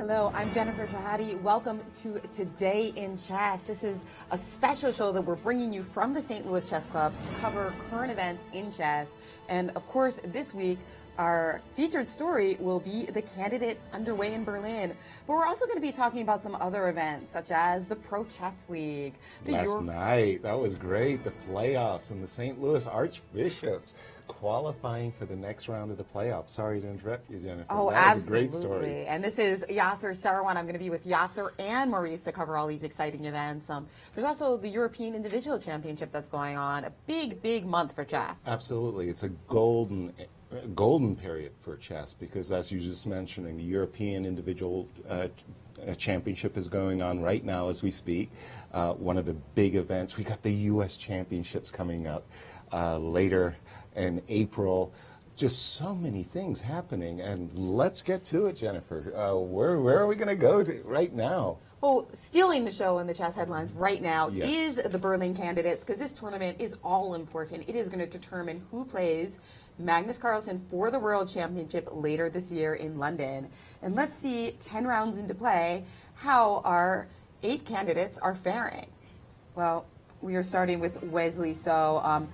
Hello, I'm Jennifer Shahade. Welcome to Today in Chess. This is a special show that we're bringing you from the St. Louis Chess Club to cover current events in chess. And of course, this week, our featured story will be the candidates underway in Berlin. But we're also going to be talking about some other events, such as the Pro Chess League. Last night, that was great. The playoffs and the St. Louis Archbishops qualifying for the next round of the playoffs. Sorry to interrupt you, Jennifer. Oh, that absolutely. was a great story. And this is Yasser Seirawan. I'm going to be with Yasser and Maurice to cover all these exciting events. There's also the European Individual Championship that's going on. A big, big month for chess. Absolutely. It's a golden period for chess because, as you just mentioning, the European Individual Championship is going on right now as we speak. One of the big events. We got the U.S. Championships coming up later in April. Just so many things happening, and let's get to it, Jennifer. Where are we going to go right now? Well, stealing the show in the chess headlines right now Yes. is the Berlin candidates, because this tournament is all important. It is going to determine who plays Magnus Carlsen for the World Championship later this year in London. And let's see, 10 rounds into play, how our 8 candidates are faring. Well, we are starting with Wesley So.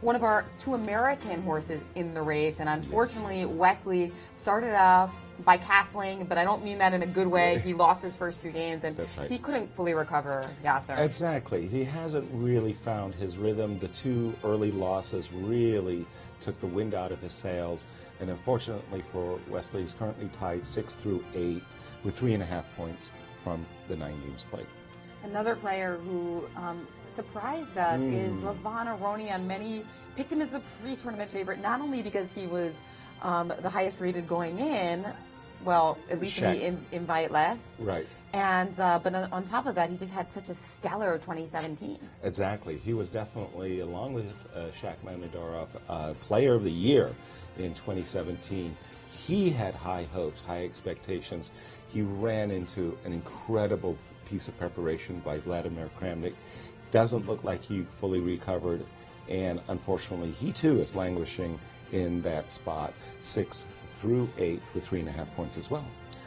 One of our 2 American horses in the race, and unfortunately Wesley started off by castling, but I don't mean that in a good way. He lost his first 2 games, and That's right. he couldn't fully recover, Yasser. Exactly. He hasn't really found his rhythm. The 2 early losses really took the wind out of his sails, and unfortunately for Wesley, he's currently tied 6 through 8 with 3.5 points from the 9 games played. Another player who surprised us is Levon Aronian. Many picked him as the pre-tournament favorite, not only because he was the highest rated going in, well, at least in the invite list. Right. And but on top of that, he just had such a stellar 2017. Exactly. He was definitely, along with Shaq Mamadorov, Player of the Year in 2017. He had high hopes, high expectations. He ran into an incredible piece of preparation by Vladimir Kramnik. Doesn't look like he fully recovered, and unfortunately he too is languishing in that spot, 6 through 8 with 3.5 points as well.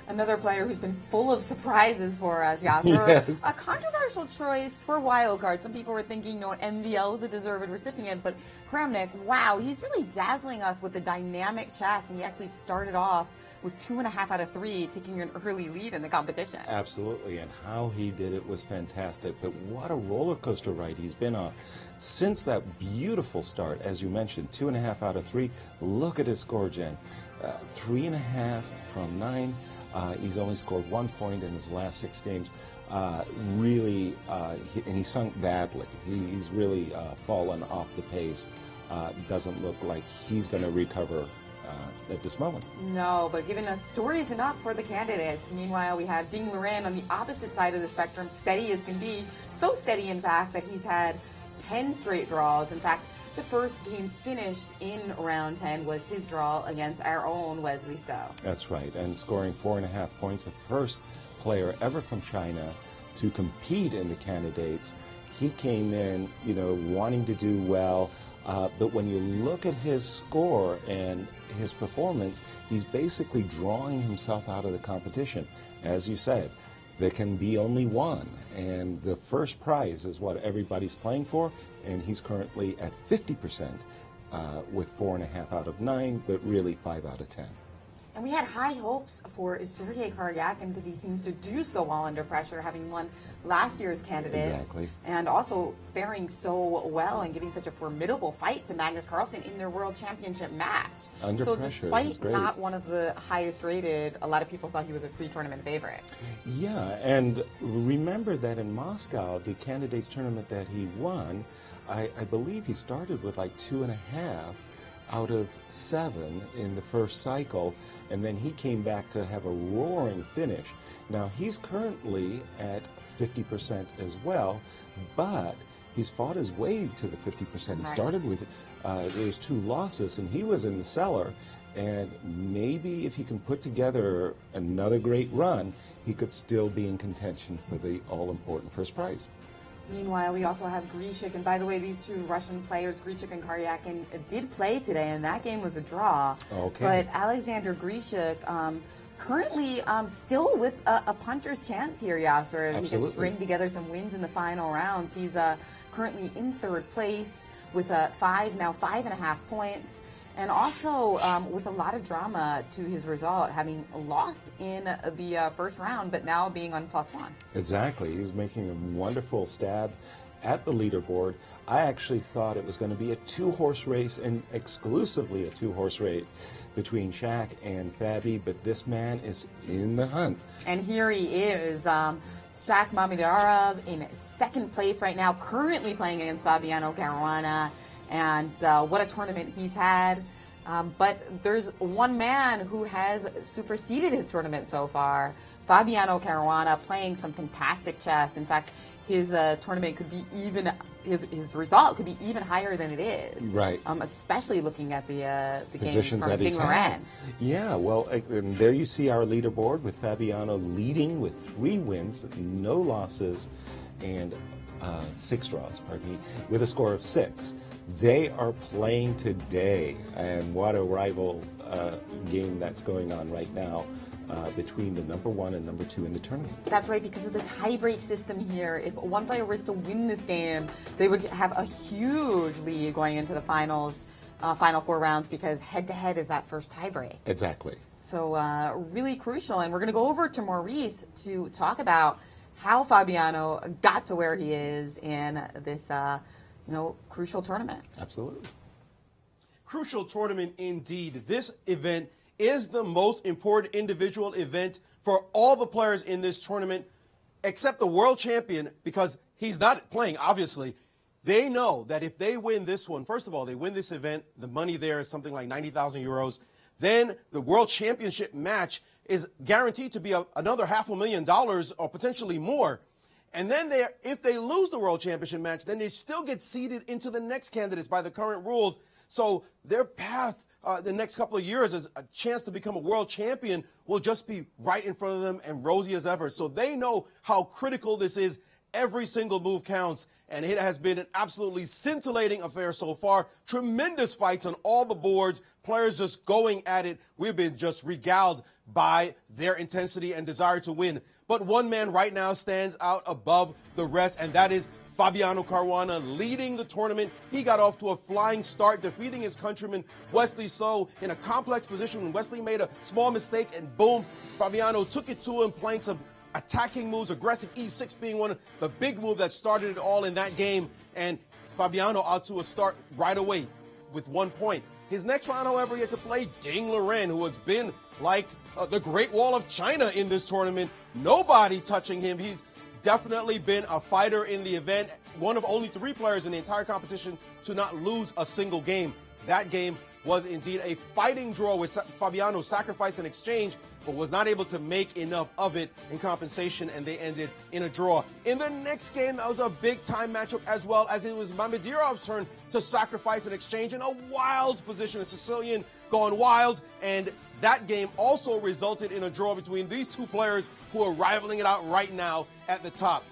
Another player who's been full of surprises for us, Yasser. Yes. A controversial choice for wildcard. Some people were thinking, MVL is a deserved recipient, but Kramnik, wow, he's really dazzling us with the dynamic chess, and he actually started off with 2.5 out of 3, taking an early lead in the competition. Absolutely, and how he did it was fantastic. But what a roller coaster ride he's been on since that beautiful start, as you mentioned, 2.5 out of 3. Look at his score, Jen. 3.5 from 9. He's only scored 1 point in his last 6 games. And he sunk badly. He's really fallen off the pace. Doesn't look like he's going to recover at this moment. No, but giving us stories enough for the candidates. Meanwhile, we have Ding Liren on the opposite side of the spectrum, steady as can be. So steady, in fact, that he's had 10 straight draws. In fact, the first game finished in round 10 was his draw against our own Wesley So. That's right, and scoring 4.5 points, the first player ever from China to compete in the candidates. He came in, wanting to do well, but when you look at his score and his performance, he's basically drawing himself out of the competition. As you said, there can be only one, and the first prize is what everybody's playing for, and he's currently at 50% with 4.5 out of 9, but really 5 out of 10. And we had high hopes for Sergei Kuryakin because he seems to do so well under pressure, having won last year's candidates. Exactly. And also faring so well and giving such a formidable fight to Magnus Carlsen in their World Championship match. Under so pressure, despite not one of the highest rated, a lot of people thought he was a pre-tournament favorite. Yeah, and remember that in Moscow, the candidates tournament that he won, I believe he started with like 2.5 out of 7 in the first cycle, and then he came back to have a roaring finish. Now he's currently at 50% as well, but he's fought his way to the 50%. He started with those 2 losses, and he was in the cellar, and maybe if he can put together another great run, he could still be in contention for the all-important first prize. Meanwhile, we also have Grisha, and by the way, these 2 Russian players, Grisha and Kuryakin, did play today, and that game was a draw. Okay. But Alexander Grisha currently still with a puncher's chance here, Yasser. He can string together some wins in the final rounds. He's currently in third place with 5.5 points. And also with a lot of drama to his result, having lost in the first round, but now being on +1. Exactly. He's making a wonderful stab at the leaderboard. I actually thought it was going to be a two-horse race, and exclusively a two-horse race between Shaq and Fabi, but this man is in the hunt. And here he is. Shaq Mamedyarov in second place right now, currently playing against Fabiano Caruana. And what a tournament he's had. But there's one man who has superseded his tournament so far, Fabiano Caruana, playing some fantastic chess. In fact, his tournament could be even, his result could be even higher than it is. Right. Especially looking at the positions game from that he's Moran. had. Yeah, well, and there you see our leaderboard with Fabiano leading with 3 wins, no losses, and 6 draws, pardon me, with a score of 6. They are playing today, and what a rival game that's going on right now between the number 1 and number 2 in the tournament. That's right, because of the tie-break system here. If one player was to win this game, they would have a huge lead going into the finals, final 4 rounds, because head-to-head is that first tie-break. Exactly. So really crucial, and we're going to go over to Maurice to talk about how Fabiano got to where he is in this crucial tournament. Absolutely. Crucial tournament indeed. This event is the most important individual event for all the players in this tournament, except the world champion, because he's not playing, obviously. They know that if they win this one, first of all, they win this event, the money there is something like 90,000 euros. Then the world championship match is guaranteed to be another $500,000 or potentially more. And then if they lose the world championship match, then they still get seeded into the next candidates by the current rules. So their path the next couple of years as a chance to become a world champion will just be right in front of them and rosy as ever. So they know how critical this is. Every single move counts, and it has been an absolutely scintillating affair so far. Tremendous fights on all the boards, players just going at it. We've been just regaled by their intensity and desire to win. But one man right now stands out above the rest, and that is Fabiano Caruana leading the tournament. He got off to a flying start, defeating his countryman Wesley So in a complex position when Wesley made a small mistake, and boom, Fabiano took it to him, playing some attacking moves, aggressive E6 being one of the big move that started it all in that game, and Fabiano out to a start right away with 1 point. His next round, however, he had to play Ding Liren, who has been like the Great Wall of China in this tournament. Nobody touching him. He's definitely been a fighter in the event, one of only 3 players in the entire competition to not lose a single game. That game was indeed a fighting draw with Fabiano sacrificed in exchange, but was not able to make enough of it in compensation, and they ended in a draw. In the next game, that was a big-time matchup as well, as it was Mamedyarov's turn to sacrifice in exchange in a wild position, a Sicilian going wild, and that game also resulted in a draw between these 2 players who are rivaling it out right now at the top.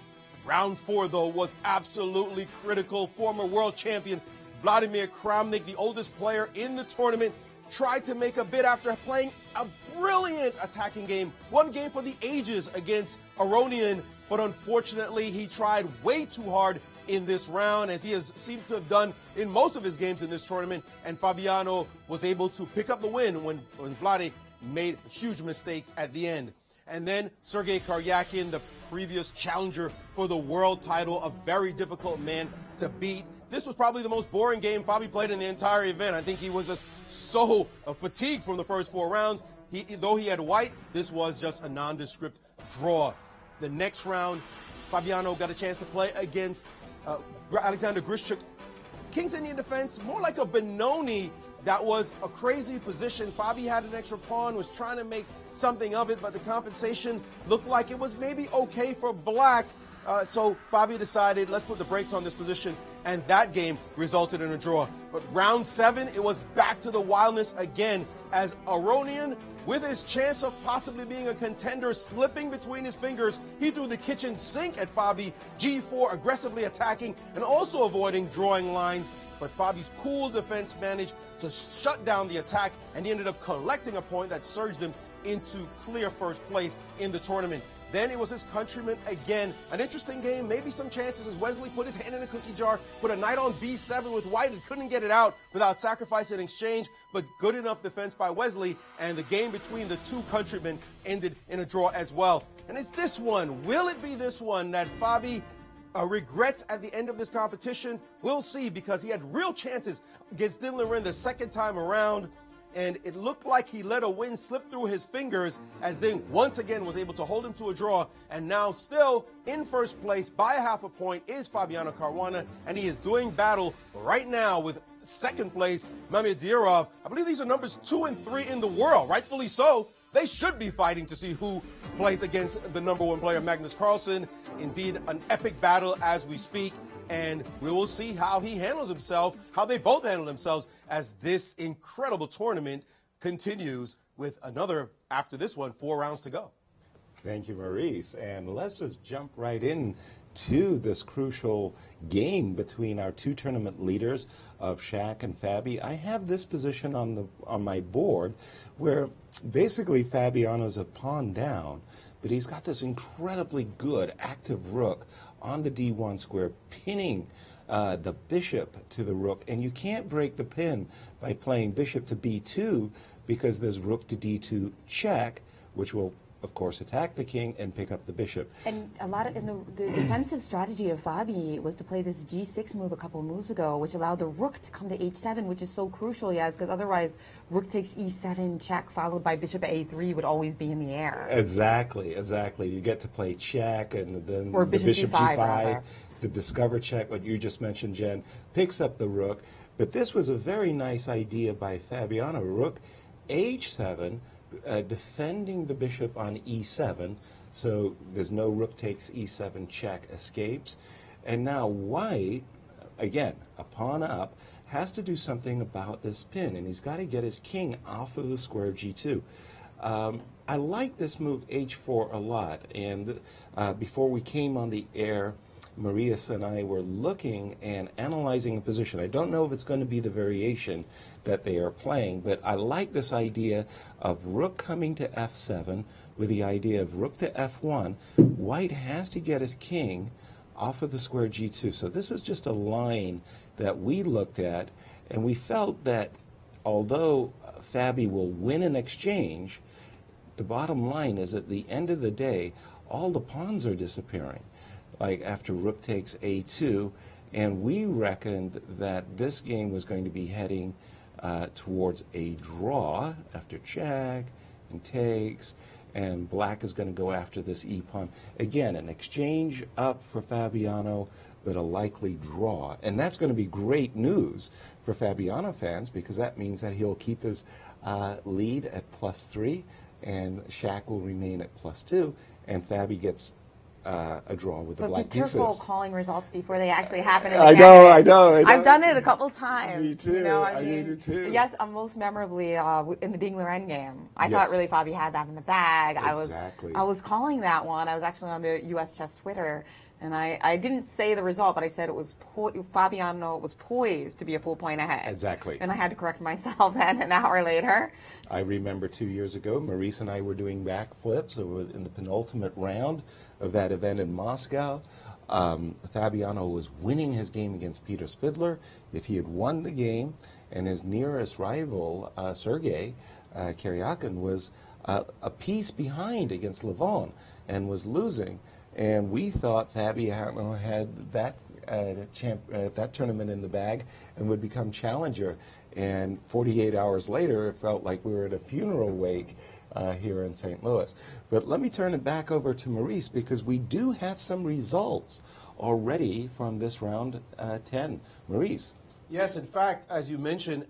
Round 4, though, was absolutely critical. Former world champion Vladimir Kramnik, the oldest player in the tournament, tried to make a bid after playing a brilliant attacking game. One game for the ages against Aronian, but unfortunately he tried way too hard in this round, as he has seemed to have done in most of his games in this tournament, and Fabiano was able to pick up the win when Vlade made huge mistakes at the end. And then Sergei Kuryakin, the previous challenger for the world title, a very difficult man to beat. This was probably the most boring game Fabi played in the entire event. I think he was just so fatigued from the first 4 rounds. Though he had white, this was just a nondescript draw. The next round, Fabiano got a chance to play against Alexander Grisha. King's Indian defense, more like a Benoni. That was a crazy position. Fabi had an extra pawn, was trying to make something of it, but the compensation looked like it was maybe okay for black. So Fabi decided, let's put the brakes on this position, and that game resulted in a draw. But round 7, it was back to the wildness again, as Aronian, with his chance of possibly being a contender slipping between his fingers, he threw the kitchen sink at Fabi, G4, aggressively attacking and also avoiding drawing lines. But Fabi's cool defense managed to shut down the attack, and he ended up collecting a point that surged him into clear first place in the tournament. Then it was his countryman again. An interesting game, maybe some chances as Wesley put his hand in a cookie jar, put a knight on b7 with white and couldn't get it out without sacrificing an exchange, but good enough defense by Wesley, and the game between the two countrymen ended in a draw as well. And it's this one. Will it be this one that Fabi regrets at the end of this competition? We'll see, because he had real chances against Din Loren the second time around, and it looked like he let a win slip through his fingers as Ding once again was able to hold him to a draw. And now still in first place by a half a point is Fabiana Caruana, and he is doing battle right now with second place Mamedierov. I believe these are numbers 2 and 3 in the world, rightfully so. They should be fighting to see who plays against the number 1 player, Magnus Carlsen. Indeed, an epic battle as we speak. And we will see how he handles himself, how they both handle themselves as this incredible tournament continues with another, after this one, 4 rounds to go. Thank you, Maurice. And let's just jump right in to this crucial game between our 2 tournament leaders of Shaq and Fabi. I have this position on my board where basically Fabiano's a pawn down, but he's got this incredibly good active rook on the d1 square, pinning the bishop to the rook, and you can't break the pin by playing bishop to b2 because there's rook to d2 check, which will of course attack the king and pick up the bishop. And a lot of the defensive strategy of Fabi was to play this g6 move a couple moves ago, which allowed the rook to come to h7, which is so crucial, yes, because otherwise rook takes e7 check followed by bishop a3 would always be in the air. Exactly. You get to play check, and then or the bishop g5 the discover check, what you just mentioned, Jen, picks up the rook. But this was a very nice idea by Fabiana. Rook h7, defending the bishop on e7, so there's no rook takes e7 check escapes. And now white, again, a pawn up, has to do something about this pin, and he's got to get his king off of the square of g2. I like this move h4 a lot, and before we came on the air, Maurice and I were looking and analyzing a position. I don't know if it's going to be the variation that they are playing, but I like this idea of rook coming to f7 with the idea of rook to f1. White has to get his king off of the square g2. So this is just a line that we looked at, and we felt that although Fabi will win an exchange, the bottom line is at the end of the day, all the pawns are disappearing. Like after rook takes a2, and we reckoned that this game was going to be heading towards a draw after check and takes, and black is going to go after this e-pawn. Again, an exchange up for Fabiano, but a likely draw. And that's going to be great news for Fabiano fans, because that means that he'll keep his lead at +3, and Shaq will remain at +2, and Fabi gets a draw with the black pieces. But be careful calling results before they actually happen. I know. I've done it a couple times. Me too. You know, I do too. Yes, most memorably in the Ding Loren game. I Yes. thought really Fabi had that in the bag. Exactly. I was calling that one. I was actually on the U.S. Chess Twitter, and I didn't say the result, but I said it was Fabiano was poised to be a full point ahead. Exactly. And I had to correct myself then an hour later. I remember 2 years ago, Maurice and I were doing backflips in the penultimate round of that event in Moscow. Fabiano was winning his game against Peter Spidler. If he had won the game, and his nearest rival, Sergei Kuryakin, was a piece behind against Levon and was losing. And we thought Fabiano had that that tournament in the bag and would become challenger. And 48 hours later, it felt like we were at a funeral wake here in St. Louis. But let me turn it back over to Maurice, because we do have some results already from this round 10. Maurice. Yes, in fact, as you mentioned,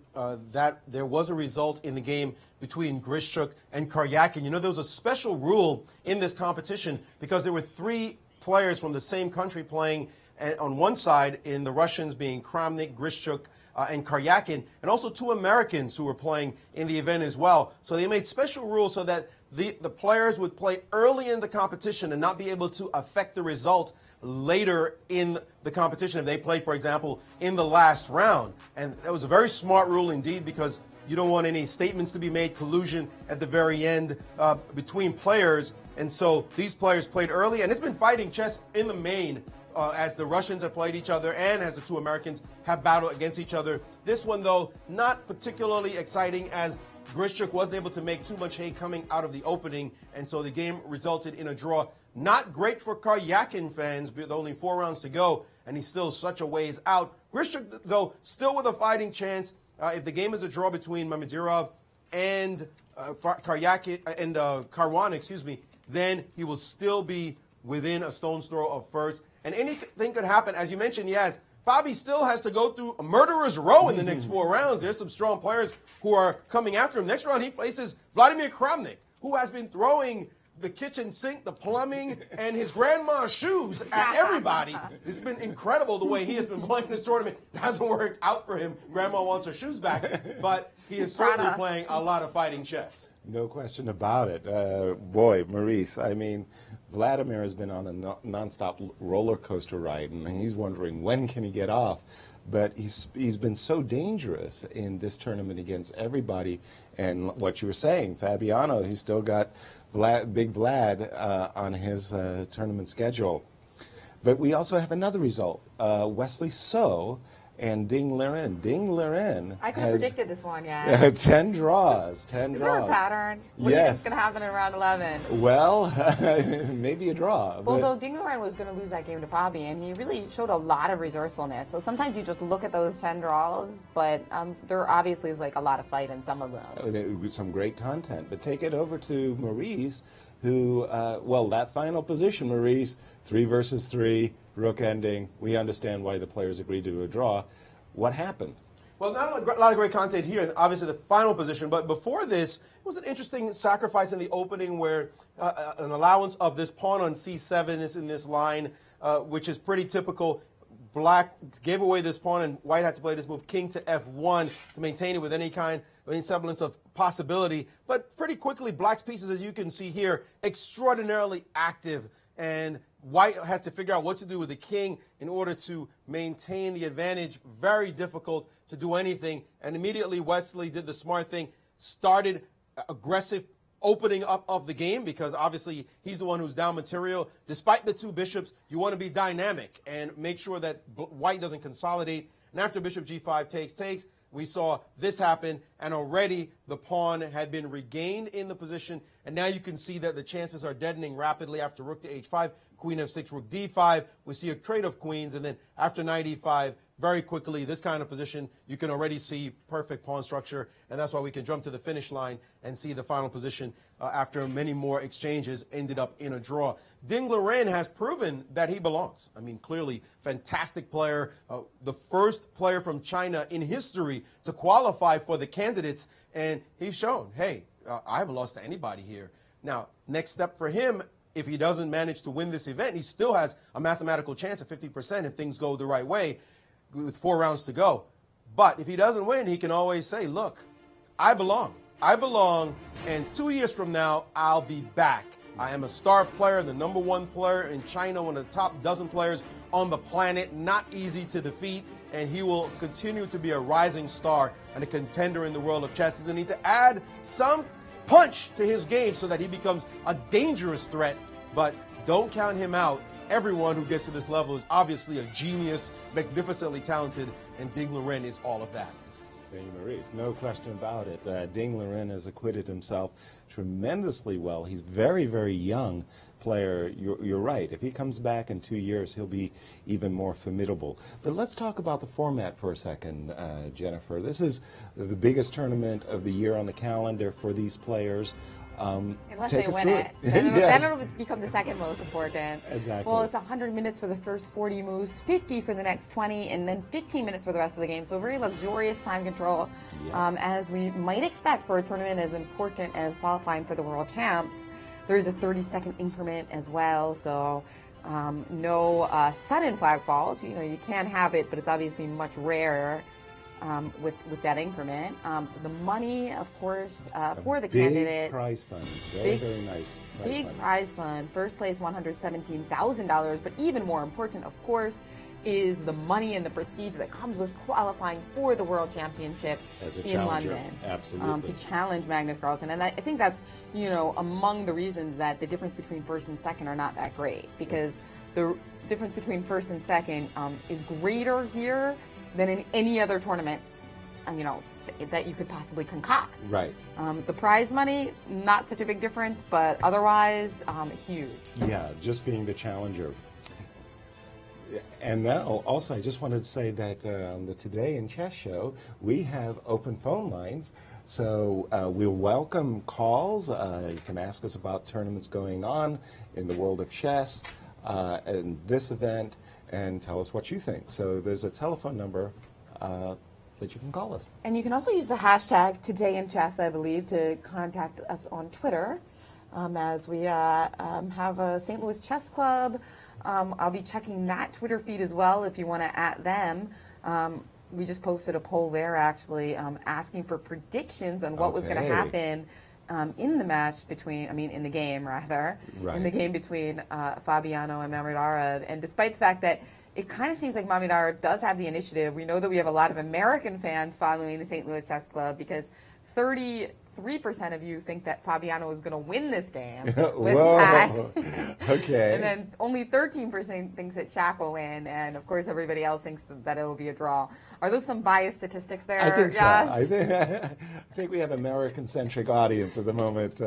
that there was a result in the game between Grisha and Kuryakin. You know, there was a special rule in this competition because there were 3 players from the same country playing, and on one side, in the Russians being Kramnik, Grisha, and Kuryakin, and also 2 Americans who were playing in the event as well. So they made special rules so that the players would play early in the competition and not be able to affect the result later in the competition if they played, for example, in the last round. And that was a very smart rule indeed, because you don't want any statements to be made, collusion at the very end between players. And so these players played early, and it's been fighting chess in the main as the Russians have played each other and as the 2 Americans have battled against each other. This one, though, not particularly exciting, as Grisha wasn't able to make too much hay coming out of the opening, and so the game resulted in a draw. Not great for Kuryakin fans, with only 4 rounds to go, and he's still such a ways out. Grisha, though, still with a fighting chance. If the game is a draw between Mamedyarov and Kuryakin and Karwan, then he will still be within a stone's throw of first. And anything could happen. As you mentioned, yes, Fabi still has to go through a murderer's row in the next 4 rounds. There's some strong players who are coming after him. Next round, he faces Vladimir Kramnik, who has been throwing the kitchen sink, the plumbing, and his grandma's shoes at everybody. It's been incredible the way he has been playing this tournament. It hasn't worked out for him. Grandma wants her shoes back, but he is certainly playing a lot of fighting chess. No question about it. Boy, Maurice, I mean, Vladimir has been on a nonstop roller coaster ride, and he's wondering when can he get off. But he's been so dangerous in this tournament against everybody. And what you were saying, Fabiana, he's still got Big Vlad on his tournament schedule. But we also have another result. Wesley So and Ding Liren. Ding Liren I could have predicted this one, yeah. 10 draws. 10 Is draws. there a pattern? What do you think is going to happen in round 11? Well, maybe a draw. Well, though Ding Liren was going to lose that game to Fabi, and he really showed a lot of resourcefulness. So sometimes you just look at those 10 draws, but there obviously is like a lot of fight in some of them. Some great content. But take it over to Maurice, who, well, that final position, Maurice, 3 versus 3, rook ending. We understand why the players agreed to a draw. What happened? Well, not a lot of great content here, and obviously the final position. But before this, it was an interesting sacrifice in the opening where an allowance of this pawn on c7 is in this line, which is pretty typical. Black gave away this pawn, and White had to play this move, king to f1, to maintain it with any semblance of possibility. But pretty quickly, Black's pieces, as you can see here, extraordinarily active, and White has to figure out what to do with the king in order to maintain the advantage. Very difficult to do anything. And immediately Wesley did the smart thing, started aggressive opening up of the game, because obviously he's the one who's down material. Despite the 2 bishops, you want to be dynamic and make sure that White doesn't consolidate. And after bishop g5 takes, we saw this happen, and already the pawn had been regained in the position, and now you can see that the chances are deadening rapidly after rook to h5, queen f6, rook d5. We see a trade of queens, and then after knight e5, very quickly, this kind of position, you can already see perfect pawn structure, and that's why we can jump to the finish line and see the final position after many more exchanges ended up in a draw. Ding Liren has proven that he belongs. I mean, clearly, fantastic player, the first player from China in history to qualify for the candidates, and he's shown, hey, I haven't lost to anybody here. Now, next step for him, if he doesn't manage to win this event, he still has a mathematical chance of 50% if things go the right way, with 4 rounds to go. But if he doesn't win, he can always say, look, I belong, and 2 years from now, I'll be back. I am a star player, the #1 player in China, one of the top dozen players on the planet, not easy to defeat, and he will continue to be a rising star and a contender in the world of chess. He's going to need to add some punch to his game so that he becomes a dangerous threat, but don't count him out. Everyone who gets to this level is obviously a genius, magnificently talented, and Ding Liren is all of that. Thank you, Maurice. No question about it. Ding Liren has acquitted himself tremendously well. He's very, very young player. You're right. If he comes back in 2 years, he'll be even more formidable. But let's talk about the format for a second, Jennifer. This is the biggest tournament of the year on the calendar for these players. Unless they win it. Then it'll become the second most important. Exactly. Well, it's 100 minutes for the first 40 moves, 50 for the next 20, and then 15 minutes for the rest of the game. So very luxurious time control, as we might expect for a tournament as important as qualifying for the World Champs. There is a 30-second increment as well, so no sudden flag falls. You know, you can have it, but it's obviously much rarer. with that increment. The money, of course, for the big candidates. Prize fund. Very nice. Prize fund. First place, $117,000. But even more important, of course, is the money and the prestige that comes with qualifying for the World Championship As a in challenger. London. Absolutely. To challenge Magnus Carlsen. And I think that's, among the reasons that the difference between first and second are not that great. Because the difference between first and second is greater here than in any other tournament, that you could possibly concoct. Right. The prize money, not such a big difference, but otherwise, huge. Yeah, just being the challenger. And now, also, I just wanted to say that on the Today in Chess show, we have open phone lines. So we'll welcome calls. You can ask us about tournaments going on in the world of chess and this event, and tell us what you think. So there's a telephone number that you can call us. And you can also use the hashtag Today in Chess, I believe, to contact us on Twitter, as we have a St. Louis Chess Club. I'll be checking that Twitter feed as well if you want to @ them. We just posted a poll there, actually, asking for predictions on what was going to happen in the match in the game, rather. Right. In the game between Fabiano and Mamedov. And despite the fact that it kind of seems like Mamedov does have the initiative, we know that we have a lot of American fans following the St. Louis Chess Club, because 33% of you think that Fabiano is going to win this game with Whoa. Okay. And then only 13% thinks that Shaq will win, and of course everybody else thinks that it will be a draw. Are those some biased statistics there? I think Yes? so. I think we have American-centric audience at the moment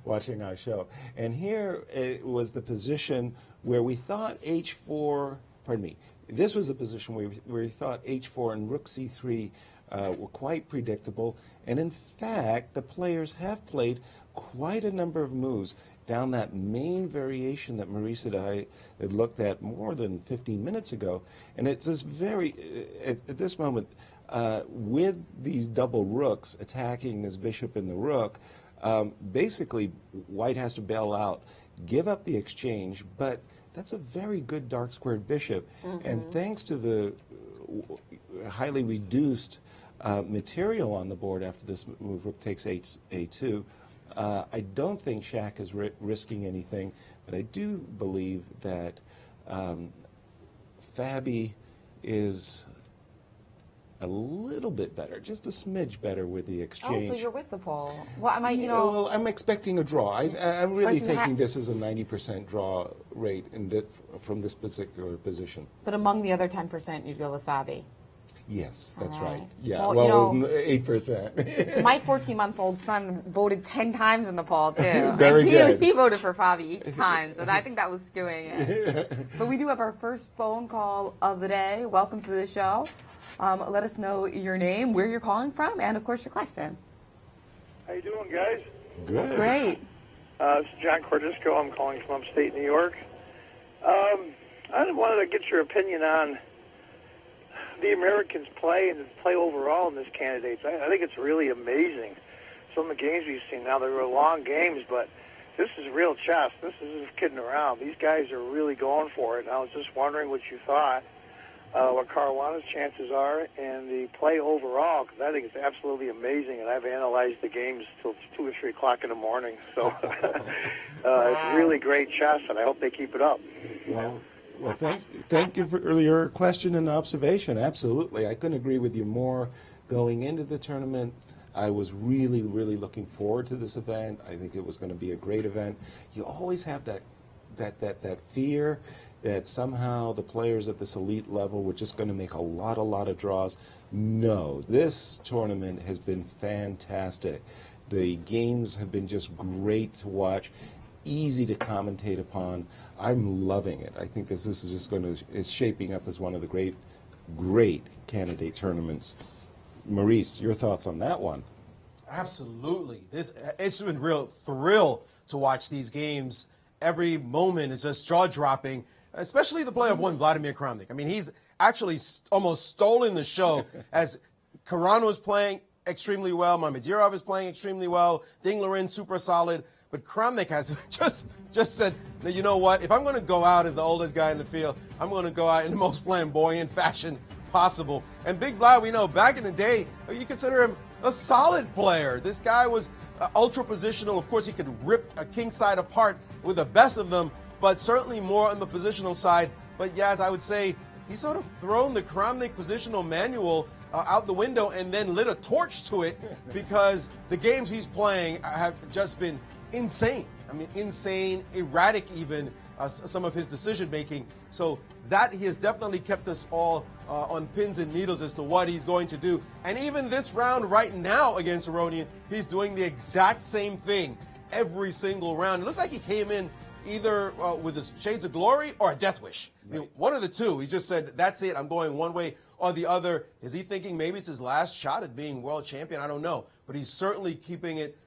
watching our show. And here it was the position where we thought H4, pardon me, this was the position where we thought H4 and Rook C3 were quite predictable. And in fact, the players have played quite a number of moves down that main variation that Maurice and I had looked at more than 15 minutes ago. And it's this at this moment, with these double rooks attacking this bishop and the rook, basically White has to bail out, give up the exchange, but that's a very good dark squared bishop. Mm-hmm. And thanks to the highly reduced material on the board after this move, rook takes A2, I don't think Shaq is risking anything, but I do believe that Fabi is a little bit better, just a smedge better with the exchange. Oh, so you're with the poll. Well, Well, I'm expecting a draw. I'm really thinking this is a 90% draw rate from this particular position. But among the other 10%, you'd go with Fabi. Yes, that's right. Right. Yeah, Well, 8%. My 14-month-old son voted 10 times in the poll, too. Very good. He voted for Fabi each time, so I think that was skewing it. But we do have our first phone call of the day. Welcome to the show. Let us know your name, where you're calling from, and, of course, your question. How you doing, guys? Good. Great. This is John Cordisco. I'm calling from upstate New York. I wanted to get your opinion on the Americans' play and the play overall in this candidates. I think it's really amazing. Some of the games we've seen now, they were long games, but this is real chess. This isn't kidding around. These guys are really going for it. And I was just wondering what you thought, what Caruana's chances are, and the play overall, because I think it's absolutely amazing, and I've analyzed the games till 2 or 3 o'clock in the morning. So it's really great chess, and I hope they keep it up. Well, thank you for your question and observation. Absolutely. I couldn't agree with you more. Going into the tournament, I was really, really looking forward to this event. I think it was going to be a great event. You always have that fear that somehow the players at this elite level were just going to make a lot of draws. No, this tournament has been fantastic. The games have been just great to watch, easy to commentate upon. I'm loving it. I think this is just is shaping up as one of the great candidate tournaments. Maurice, your thoughts on that one? Absolutely. It's been real thrill to watch these games. Every moment is just jaw-dropping, especially the play of one Vladimir Kramnik. I mean, he's actually almost stolen the show as Caruana was playing extremely well, Mamedov is playing extremely well, Ding Liren super solid, but Kramnik has just said, you know what, if I'm going to go out as the oldest guy in the field, I'm going to go out in the most flamboyant fashion possible. And Big Vlad, we know back in the day, you consider him a solid player. This guy was ultra positional. Of course, he could rip a king side apart with the best of them, but certainly more on the positional side. But Yaz, I would say he's sort of thrown the Kramnik positional manual out the window and then lit a torch to it, because the games he's playing have just been insane. I mean, insane, erratic even, some of his decision making. So that he has definitely kept us all on pins and needles as to what he's going to do. And even this round right now against Aronian, he's doing the exact same thing every single round. It looks like he came in either with his shades of glory or a death wish. Right. I mean, one of the two. He just said, that's it, I'm going one way or the other. Is he thinking maybe it's his last shot at being world champion? I don't know. But he's certainly keeping it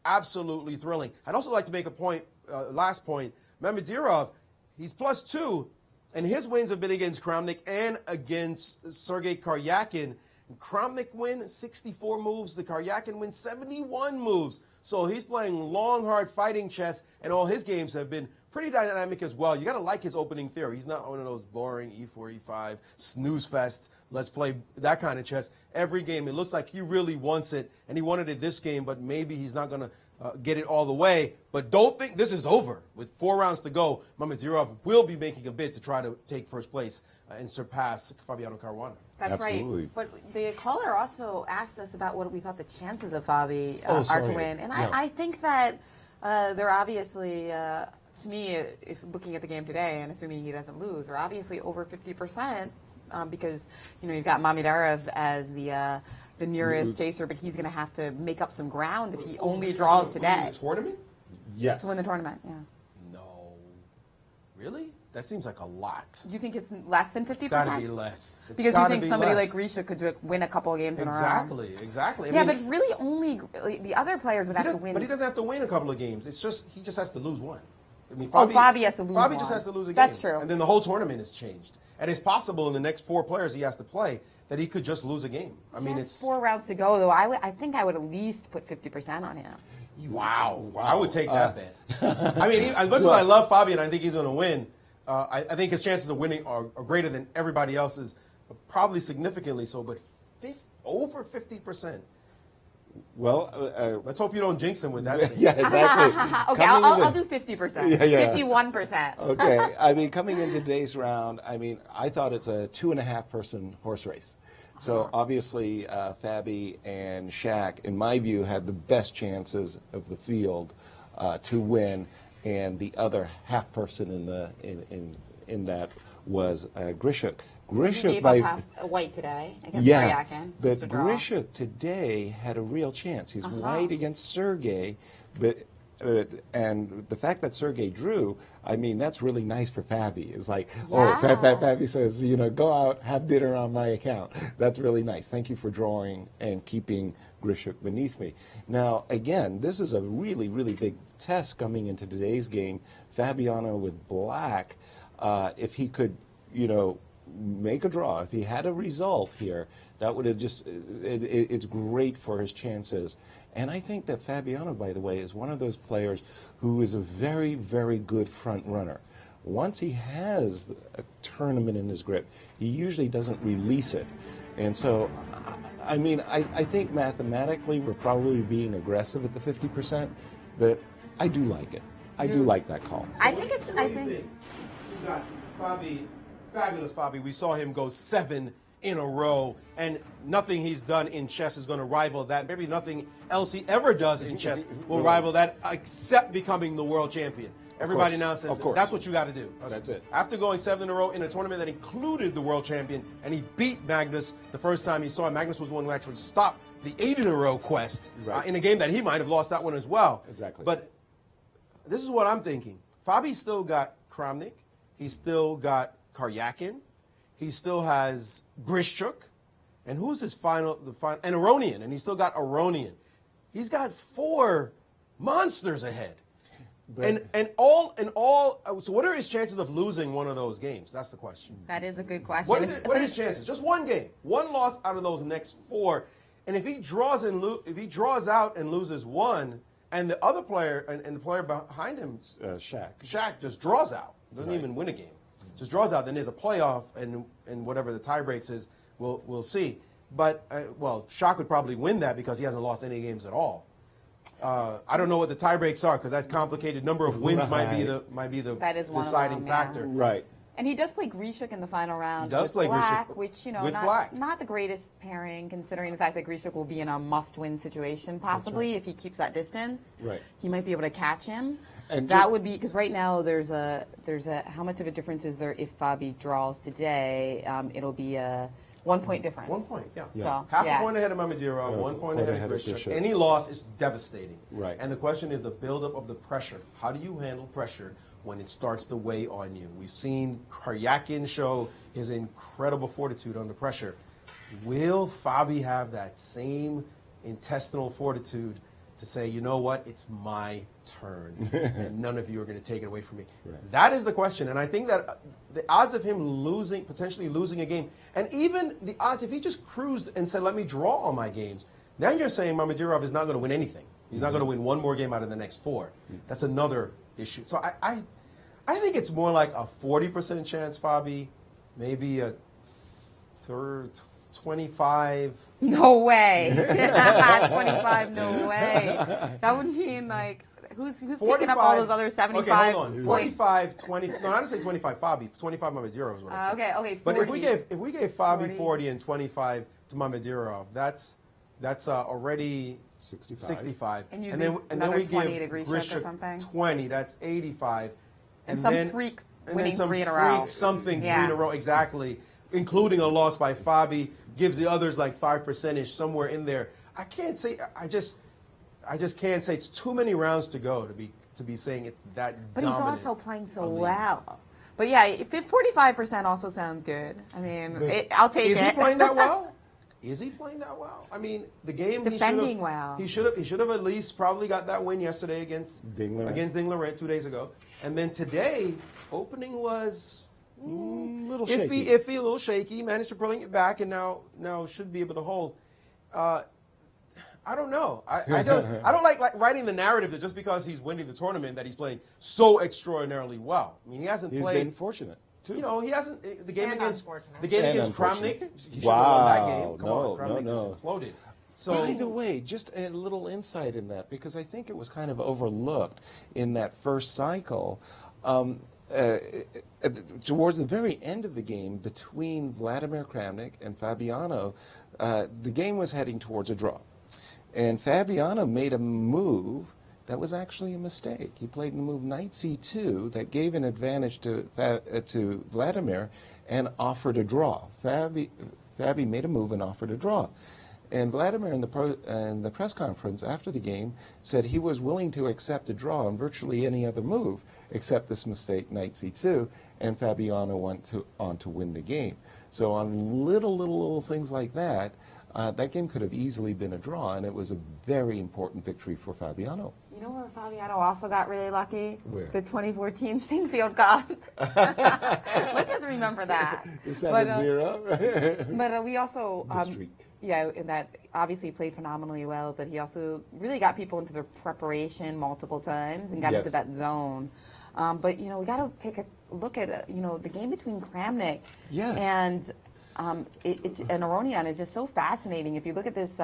absolutely thrilling. I'd also like to make a point, last point. Mamedirov, he's +2, and his wins have been against Kramnik and against Sergei Kuryakin. Kramnik win 64 moves, the Kuryakin win 71 moves. So he's playing long, hard fighting chess, and all his games have been pretty dynamic as well. You got to like his opening theory. He's not one of those boring E4, E5, snooze fest, let's play that kind of chess. Every game, it looks like he really wants it, and he wanted it this game, but maybe he's not going to get it all the way. But don't think this is over. With 4 rounds to go, Mamedirov will be making a bid to try to take first place and surpass Fabiana Caruana. That's Absolutely. right. But the caller also asked us about what we thought the chances of Fabi are to win. And I think that they're obviously, to me, if looking at the game today and assuming he doesn't lose, they're obviously over 50% because, you know, you've got Mamedirov as the nearest chaser, but he's going to have to make up some ground if he only draws today. The tournament? Yes. To win the tournament, yeah. No. Really? That seems like a lot. You think it's less than 50%? It's got to be less. It's because you think somebody less. like Grisha could win a couple of games in a row. Exactly. Yeah, but it's really only the other players would have to win. But he doesn't have to win a couple of games. It's just he just has to lose one. I mean, Fabi has to lose one. Fabi just has to lose a game. That's true. And then the whole tournament is changed. And it's possible in the next 4 players he has to play that he could just lose a game. I mean, it's 4 rounds to go, though. I think I would at least put 50% on him. Wow. I would take that bet. I mean, as much as I love Fabi and I think he's going to win, I think his chances of winning are greater than everybody else's, probably significantly so, but over 50%. Well, let's hope you don't jinx him with that. Yeah, exactly. Okay, I'll do 50%. Yeah. 51%. Okay, I mean, coming into today's round, I mean, I thought it's a 2.5-person horse race. So obviously, Fabi and Shaq, in my view, had the best chances of the field to win, and the other half person in that was Grisha. Grisha he gave up half a white today against Kuryakin. But Grisha today had a real chance. He's white against Sergei, but and the fact that Sergei drew, I mean, that's really nice for Fabi. It's like, Fabi says, you know, go out, have dinner on my account. That's really nice. Thank you for drawing and keeping Grisha beneath me. Now, again, this is a really, really big test coming into today's game. Fabiana with black, if he could, you know, make a draw, if he had a result here, that would have just, it's great for his chances. And I think that Fabiana, by the way, is one of those players who is a very, very good front runner. Once he has a tournament in his grip, he usually doesn't release it. And so, I mean, I think mathematically we're probably being aggressive at the 50%, but I do like it. I do like that call. I think He's got Fabi, fabulous Fabi. We saw him go 7 in a row, and nothing he's done in chess is going to rival that. Maybe nothing else he ever does in chess will rival that, except becoming the world champion. Everybody now says that's what you got to do. That's it. After going 7 in a row in a tournament that included the world champion, and he beat Magnus the first time he saw him. Magnus was the one who actually stopped the 8 in a row quest in a game that he might have lost that one as well. Exactly. But this is what I'm thinking. Fabi still got Kramnik. He's still got Kuryakin. He still has Grisha. And who's his final? And Aronian. And he's still got Aronian. He's got 4 monsters ahead. But, and all. So what are his chances of losing one of those games? That's the question. That is a good question. What are his chances? Just one game, one loss out of those next 4. And if he draws out and loses one, and the other player and the player behind him, Shaq just draws out, doesn't even win a game, just draws out, then there's a playoff and whatever the tie breaks is. We'll see. But well, Shak would probably win that because he hasn't lost any games at all. I don't know what the tie breaks are because that's complicated. Number of wins might be the That is one of deciding them, yeah. factor. Right. And he does play Grisha in the final round. He does with play Black, Grisha which, you know, with Black. not the greatest pairing considering the fact that Grisha will be in a must-win situation possibly if he keeps that distance. Right. He might be able to catch him. And that would be because right now there's a how much of a difference is there if Fabi draws today? It'll be a 1 point difference. 1 point, yeah. So Half yeah. a point ahead of Mamadira, 1 point ahead of Grisha. Any loss is devastating. Right. And the question is the buildup of the pressure. How do you handle pressure when it starts to weigh on you? We've seen Kuryakin show his incredible fortitude under pressure. Will Fabi have that same intestinal fortitude to say, you know what, it's my turn, and none of you are going to take it away from me? Right. That is the question, and I think that the odds of him losing, potentially losing a game, and even the odds if he just cruised and said, let me draw all my games, now you're saying Mamadurov is not going to win anything. He's not going to win one more game out of the next 4. That's another issue. So I think it's more like a 40% chance, Fabi, maybe a 25. No way. 25, no way. That would mean like who's picking up all those other 75 okay, hold on. points? 45, 20. No, I didn't say 25 Fabi. 25 Mamadurov is what I said. Okay, 40. But if we gave Fabi 40 and 25 to Mamadurov, that's already 65. And you then we 20 to give Grisha or something? 20. That's 85. And some freak winning some 3 in a row. Freak something 3 in a row, exactly, including a loss by Fabi, gives the others like 5% somewhere in there. I can't say. I just can't say it's too many rounds to go to be saying it's that. But dominant. he's also playing so well. But yeah, if 45% also sounds good. I mean, I'll take it. Is he playing that well? Is he playing that well? I mean, the game defending well. He should have at least probably got that win yesterday against Ding Laurent 2 days ago, and then today opening was a little iffy, shaky. a little shaky. Managed to bring it back, and now should be able to hold. I don't know. I don't like writing the narrative that just because he's winning the tournament that he's playing so extraordinarily well. I mean, he's been fortunate. Too. You know, he hasn't the game against Kramnik. He should have wow. won that game. Come on, Kramnik no. just imploded. So, by the way, just a little insight in that, because I think it was kind of overlooked in that first cycle. Towards the very end of the game, between Vladimir Kramnik and Fabiano, the game was heading towards a draw. And Fabiano made a move that was actually a mistake. He played the move knight c2 that gave an advantage to Vladimir and offered a draw. Fabi made a move and offered a draw. And Vladimir in the press conference after the game said he was willing to accept a draw on virtually any other move except this mistake, knight c2, and Fabiano went on to win the game. So on little things like that, that game could have easily been a draw, and it was a very important victory for Fabiano. You know where Fabiano also got really lucky? Where? The 2014 Sinfield Cup. Let's just remember that. The 7-0. But we also, the streak. yeah, and that obviously played phenomenally well, but he also really got people into their preparation multiple times and got into that zone. But, you know, we got to take a look at, you know, the game between Kramnik and Aronian is just so fascinating. If you look at this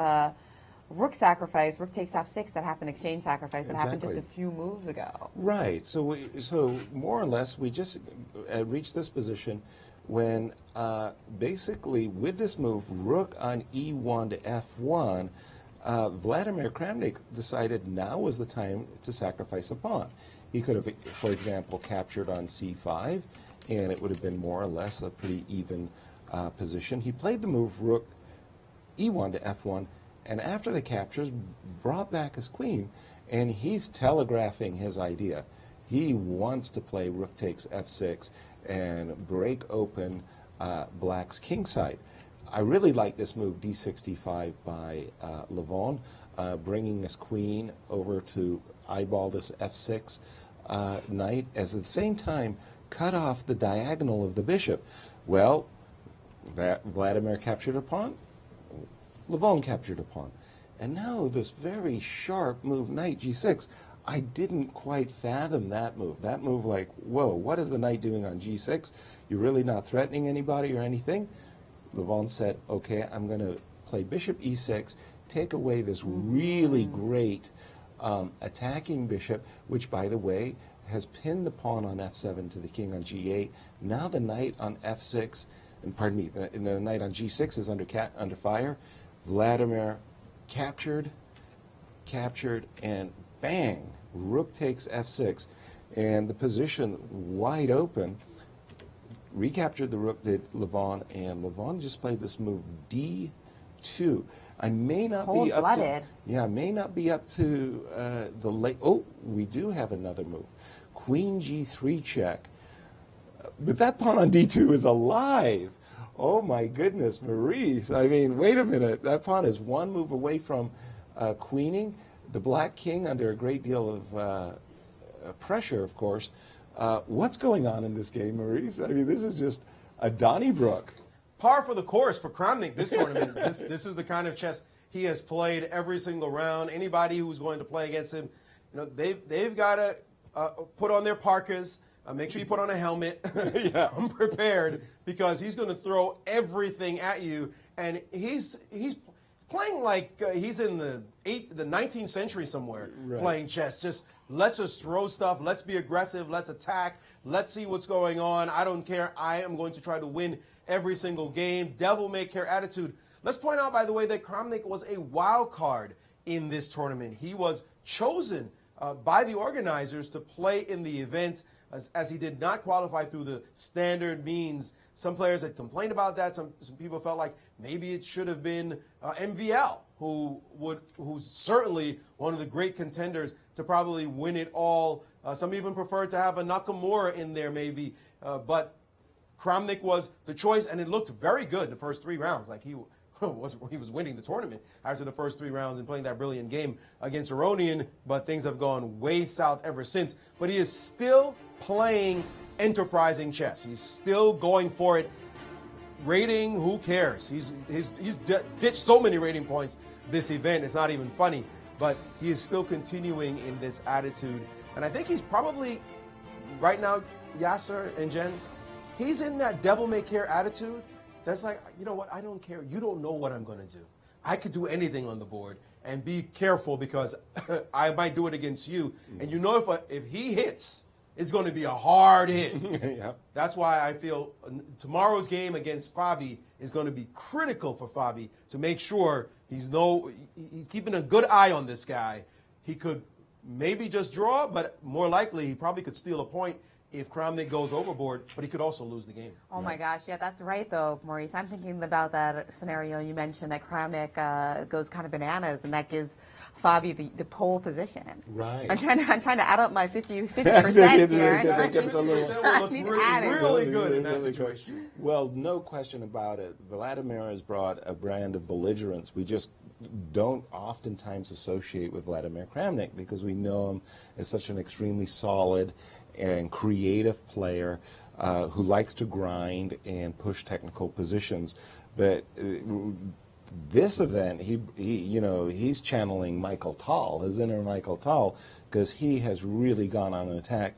rook sacrifice, rook takes f6, that happened, exchange sacrifice, that happened just a few moves ago. Right. So more or less, we just reached this position when basically with this move, rook on e1 to f1, Vladimir Kramnik decided now was the time to sacrifice a pawn. He could have, for example, captured on c5, and it would have been more or less a pretty even position. He played the move rook e1 to f1, and after the captures, brought back his queen, and he's telegraphing his idea. He wants to play rook takes f6 and break open Black's kingside. I really like this move d65 by Levon, bringing his queen over to eyeball this f6 knight, as at the same time cut off the diagonal of the bishop. Well, Vladimir captured a pawn, Levon captured a pawn. And now this very sharp move, knight g6. I didn't quite fathom that move. That move, like, whoa, what is the knight doing on g6? You're really not threatening anybody or anything? Levon said, okay, I'm going to play bishop e6, take away this really great attacking bishop, which, by the way, has pinned the pawn on f7 to the king on g8. Now the knight on f6, and pardon me, the knight on g6 is under fire. Vladimir captured, and bang, rook takes f6, and the position wide open. Recaptured the rook, did Levon, and Levon just played this move d2. I may not be up to, I may not be up to the late. Oh, we do have another move, queen g3 check, but that pawn on d2 is alive. Oh my goodness, Maurice! I mean, wait a minute. That pawn is one move away from queening. The black king under a great deal of pressure, of course. What's going on in this game, Maurice? I mean, this is just a Donnybrook. Par for the course for Kramnik this tournament. This is the kind of chess he has played every single round. Anybody who's going to play against him, you know, they've got to put on their parkas. Make sure you put on a helmet. Yeah. I'm prepared, because he's going to throw everything at you, and he's playing like he's in the 19th century somewhere, right, playing chess. Just let's just throw stuff. Let's be aggressive. Let's attack. Let's see what's going on. I don't care. I am going to try to win every single game. Devil may care attitude. Let's point out, by the way, that Kramnik was a wild card in this tournament. He was chosen by the organizers to play in the event, as he did not qualify through the standard means. Some players had complained about that. Some people felt like maybe it should have been MVL, who's certainly one of the great contenders to probably win it all. Some even preferred to have a Nakamura in there maybe, but Kramnik was the choice, and it looked very good the first 3 rounds. Like he was winning the tournament after the first 3 rounds and playing that brilliant game against Aronian, but things have gone way south ever since. But he is still playing enterprising chess. He's still going for it. Rating, who cares? He's ditched so many rating points this event. It's not even funny, but he is still continuing in this attitude. And I think he's probably, right now, Yasser and Jen, he's in that devil may care attitude. That's like, you know what, I don't care. You don't know what I'm going to do. I could do anything on the board, and be careful, because I might do it against you. And you know, if he hits, it's going to be a hard hit. Yep. That's why I feel tomorrow's game against Fabi is going to be critical for Fabi to make sure he's keeping a good eye on this guy. He could maybe just draw, but more likely he probably could steal a point if Kramnik goes overboard, but he could also lose the game. Oh my gosh, yeah, that's right though, Maurice. I'm thinking about that scenario you mentioned, that Kramnik goes kind of bananas, and that gives Fabi the pole position. Right. I'm trying to add up my 50% here. That gives a little. Will look really good in that situation. Well, no question about it. Vladimir has brought a brand of belligerence we just don't oftentimes associate with Vladimir Kramnik, because we know him as such an extremely solid and creative player who likes to grind and push technical positions. But this event, he's channeling Michael Tal, his inner Michael Tal, because he has really gone on an attack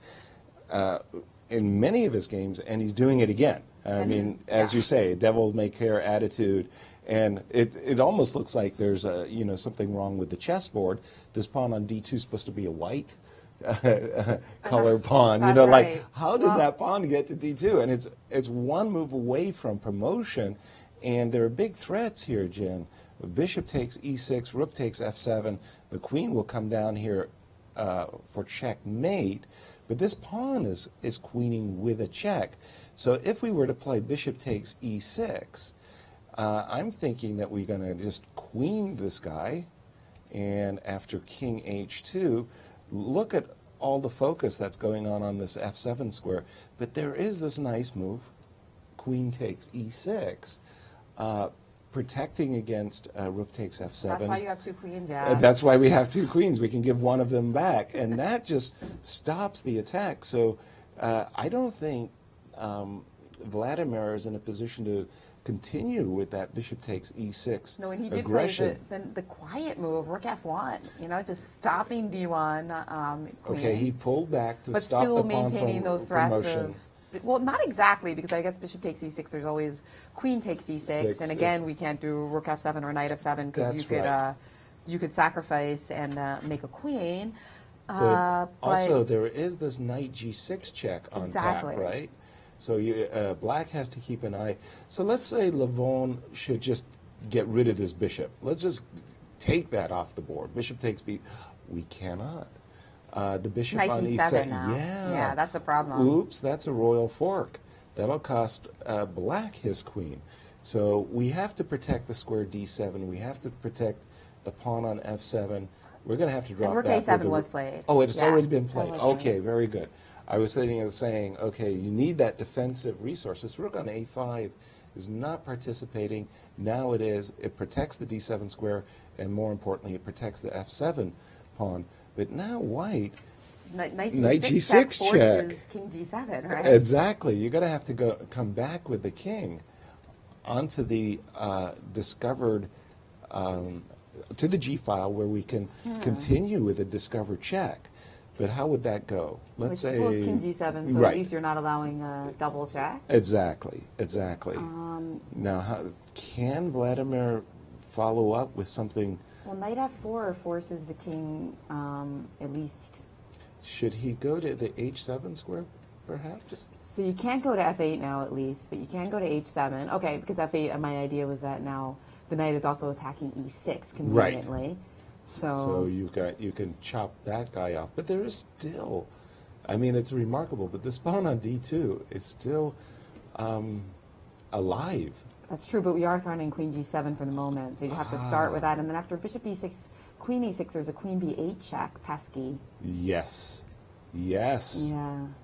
in many of his games, and he's doing it again. I mean, as you say, devil may care attitude, and it almost looks like there's something wrong with the chessboard. This pawn on d2 is supposed to be a white color pawn. That's like right. how did that pawn get to d2? And it's one move away from promotion, and there are big threats here, Jen. Bishop takes e6, rook takes f7. The queen will come down here for checkmate, but this pawn is queening with a check. So if we were to play bishop takes e6, I'm thinking that we're going to just queen this guy, and after king h2, look at all the focus that's going on this f7 square. But there is this nice move, queen takes e6, protecting against rook takes f7. That's why you have 2 queens, yeah. That's why we have 2 queens. We can give one of them back, and that just stops the attack. So I don't think Vladimir is in a position to continue with that bishop takes e6 No, and he did aggression. play the quiet move, rook f1, just stopping d1 queens. Okay, he pulled back to but stop still the pawn maintaining from those threats promotion. Well, not exactly, because I guess bishop takes e6. There's always queen takes e6, Six, and again, we can't do rook f7 or knight f7 because That's you could sacrifice and make a queen. But also, there is this knight g6 check on Exactly. tap, right? So black has to keep an eye. So let's say Levon should just get rid of this bishop. Let's just take that off the board. Bishop takes b. We cannot. The bishop Knight on e7 e7. now. Yeah. Yeah, that's a problem. Oops, that's a royal fork. That'll cost black his queen. So we have to protect the square d7. We have to protect the pawn on f7. We're going to have to drop And rook back a7 with was played. Oh, it's Yeah, already been that played. was Okay, played. very good. I was thinking of saying, okay, you need that defensive resources. Rook on a5 is not participating. Now it is. It protects the d7 square, and more importantly, it protects the f7 pawn. But now white, Knight Knight g6 check G6 forces king g7, right? exactly. You're going to have to come back with the king onto the discovered, to the G file where we can continue with a discovered check. But how would that go? Let's say Which king g7, so right. at least you're not allowing a double check. Exactly. Now, can Vladimir follow up with something? Well, knight f4 forces the king at least. Should he go to the h7 square, perhaps? So you can't go to f8 now at least, but you can go to h7. Okay, because f8, my idea was that now the knight is also attacking e6 conveniently. So you can chop that guy off. But there is still, I mean, it's remarkable, but this pawn on d2 is still alive. That's true, but we are threatening queen g7 for the moment, so you have to start with that. And then after bishop e6, queen e6, there's a queen b8 check, pesky. Yes. Yeah.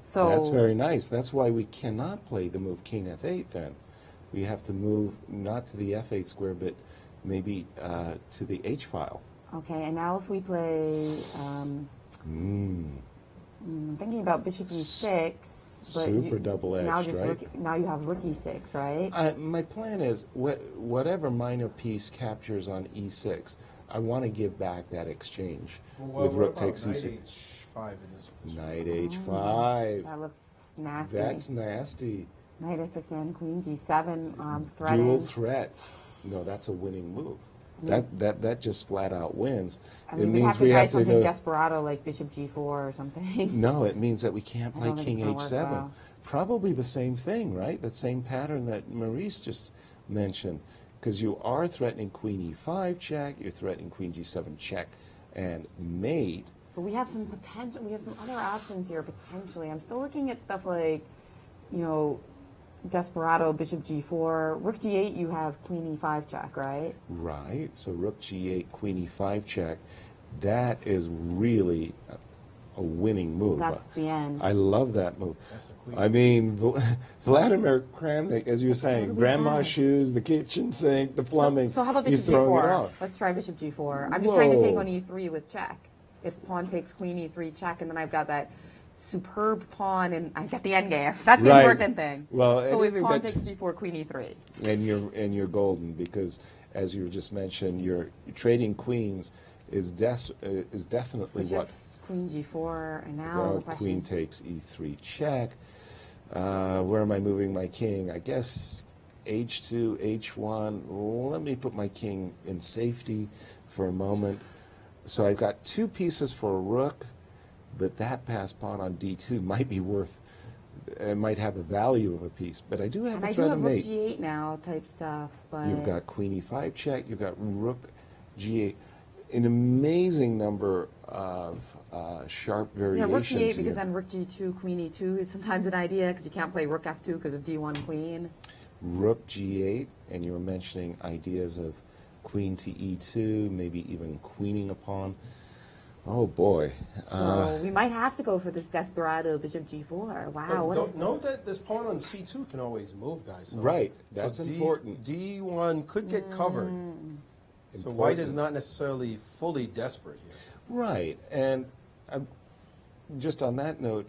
So That's very nice. That's why we cannot play the move king f8 then. We have to move not to the f8 square, but maybe to the h file. Okay, and now if we play, I'm thinking about bishop e6, but Super double-edged, now just right? now you have rook e6, right? My plan is whatever minor piece captures on e6, I want to give back that exchange with rook takes e6. Knight h5 in this position? Knight h5. That looks nasty. That's nasty. Knight f6 and queen g7 threatening. Dual threats. No, that's a winning move. That just flat out wins. I mean, it we means have to we try have to something go. desperado like bishop g4 or something. No, it means that we can't I play don't think king it's gonna work h7. well. Probably the same thing, right? That same pattern that Maurice just mentioned. Because you are threatening queen e5 check, you're threatening queen g7 check and mate. But we have some potential. We have some other options here potentially. I'm still looking at stuff like, desperado, bishop g4, rook g8. You have queen e5 check, right? Right. So rook g8, queen e5 check. That is really a winning move. That's the end. I love that move. That's the queen. I mean, Vladimir Kramnik, as you were saying, do we grandma's have? shoes, the kitchen sink, the plumbing. So how about he's bishop throwing it g4? off. Let's try bishop g4. I'm just trying to take Whoa. on e3 with check. If pawn takes queen e3 check, and then I've got that superb pawn, and I get the endgame. That's the Right. important thing. Well, so if anything pawn that- takes g4, queen e3. And you're golden because, as you just mentioned, your trading queens is definitely It's what. just queen g4, and now Well, the question queen is, takes e3 check. Where am I moving my king? I guess h2, h1. Let me put my king in safety for a moment. So I've got two pieces for a rook, but that passed pawn on d2 might be worth, it might have a value of a piece. But I do have and a I do threat have of rook mate. g8 now type stuff, but You've got queen e5 check. You've got rook g8. An amazing number of sharp yeah, variations rook g8 here. because then rook g2, queen e2 is sometimes an idea because you can't play rook f2 because of d1 queen. Rook g8, and you were mentioning ideas of queen to e2, maybe even queening a pawn. Oh boy. So we might have to go for this desperado bishop g4. Wow. What Don't note that this pawn on c2 can always move, guys. So, Right, that's important. D1 could get covered. So Important. white is not necessarily fully desperate here. Right, and just on that note,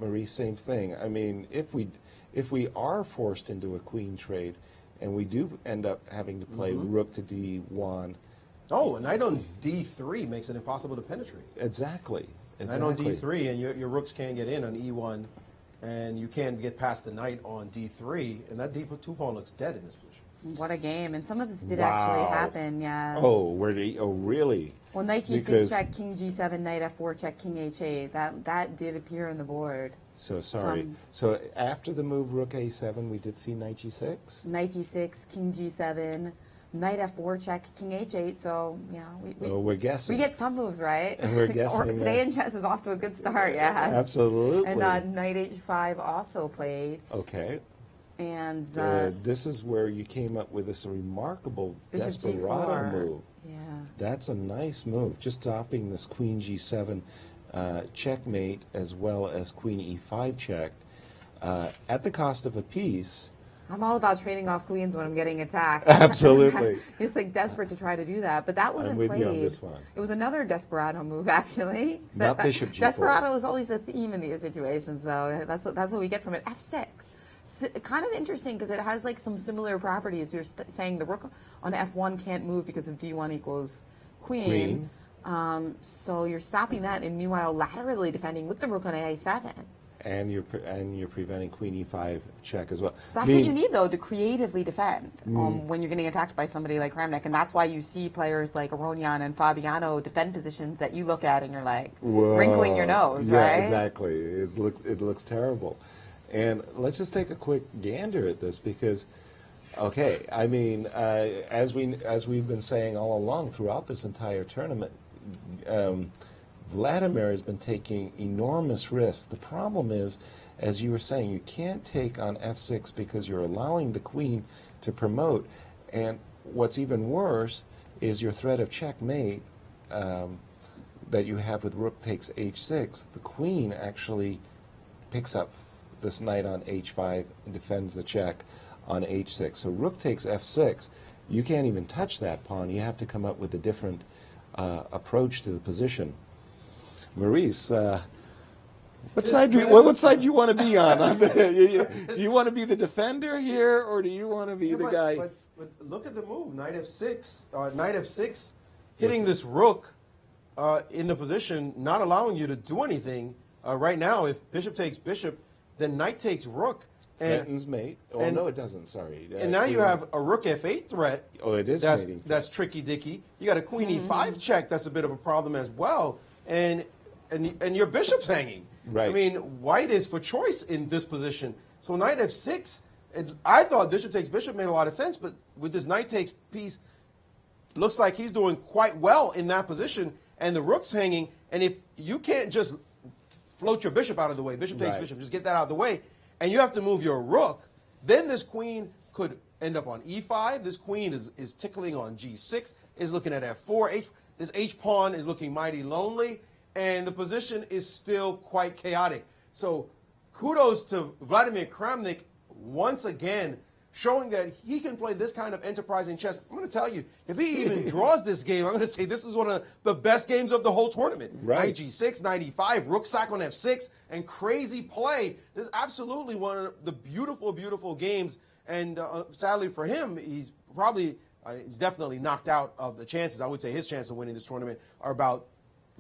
Marie, same thing. I mean, if we are forced into a queen trade, and we do end up having to play rook to d1, Oh, a knight on d3 makes it impossible to penetrate. exactly. Knight on d3, and your rooks can't get in on e1 and you can't get past the knight on d3, and that d2 pawn looks dead in this position. What a game. And some of this did Wow. actually happen, yes. Oh, really? Well, knight g6 Because- check, king g7, knight f4 check, king h8. That did appear on the board. So sorry. Some- So after the move rook a7, we did see knight g6? Knight g6, king g7, knight f4 check, king h8. So, yeah. We're guessing. We get some moves right. And we're guessing Or today that. in chess is off to a good start, yes. Absolutely. And knight h5 also played. Okay. And This is where you came up with this remarkable Bishop desperado g4. move. Yeah. That's a nice move. Just stopping this queen g7 checkmate as well as queen e5 check at the cost of a piece. I'm all about trading off queens when I'm getting attacked. Absolutely. It's like desperate to try to do that, but that wasn't I'm with played. you on this one. It was another desperado move, actually. Not bishop g4. Desperado is always a theme in these situations, though. That's what we get from it. F6. Kind of interesting because it has like some similar properties. You're saying the rook on f1 can't move because of d1 equals queen. So you're stopping that, and meanwhile laterally defending with the rook on a7. And you're preventing queen e5 check as well. That's what you need, though, to creatively defend when you're getting attacked by somebody like Kramnik. And that's why you see players like Aronian and Fabiana defend positions that you look at and you're like wrinkling your nose, yeah, right? Exactly. It looks terrible. And let's just take a quick gander at this because, okay, I mean, as we've been saying all along throughout this entire tournament, Vladimir has been taking enormous risks. The problem is, as you were saying, you can't take on f6 because you're allowing the queen to promote. And what's even worse is your threat of checkmate that you have with rook takes h6. The queen actually picks up this knight on h5 and defends the check on h6. So rook takes f6. You can't even touch that pawn. You have to come up with a different approach to the position. Maurice, what side do you want to be on? Do you want to be the defender here, or do you want to be the guy? But look at the move, knight f6, hitting this rook in the position, not allowing you to do anything. Right now, if bishop takes bishop, then knight takes rook. Threatens mate. Oh, no, it doesn't. Sorry. And now you have a rook f8 threat. Oh, it is mating. That's tricky dicky. You got a queen e5 check. That's a bit of a problem as well. And your bishop's hanging. Right. I mean, white is for choice in this position. So knight f6. I thought bishop takes bishop made a lot of sense, but with this knight takes piece, looks like he's doing quite well in that position, and the rook's hanging. And if you can't just float your bishop out of the way, bishop takes bishop, just get that out of the way, and you have to move your rook, then this queen could end up on e5. This queen is tickling on g6, is looking at f4. This h-pawn is looking mighty lonely, and the position is still quite chaotic. So kudos to Vladimir Kramnik once again, showing that he can play this kind of enterprising chess. I'm going to tell you, if he even draws this game, I'm going to say this is one of the best games of the whole tournament. Right. Knight g6, knight e5, rook sack on f6, and crazy play. This is absolutely one of the beautiful, beautiful games. And sadly for him, he's definitely knocked out of the chances. I would say his chance of winning this tournament are about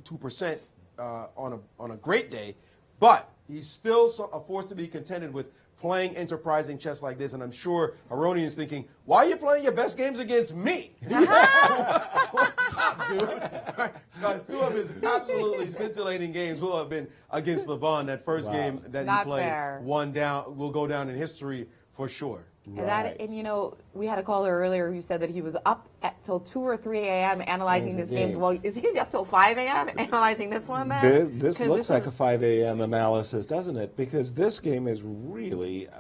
2% on a great day. But he's still a force to be contended with, playing enterprising chess like this, and I'm sure Aronian is thinking, why are you playing your best games against me? What's up, dude? Because two of his absolutely scintillating games will have been against Levon. That first game that Not he played, fair. one down, will go down in history for sure. And you know, we had a caller earlier who said that he was up till 2 or 3 a.m. analyzing this game. Well, is he going to be up till 5 a.m. analyzing this one then? This looks like a 5 a.m. analysis, doesn't it? Because this game is really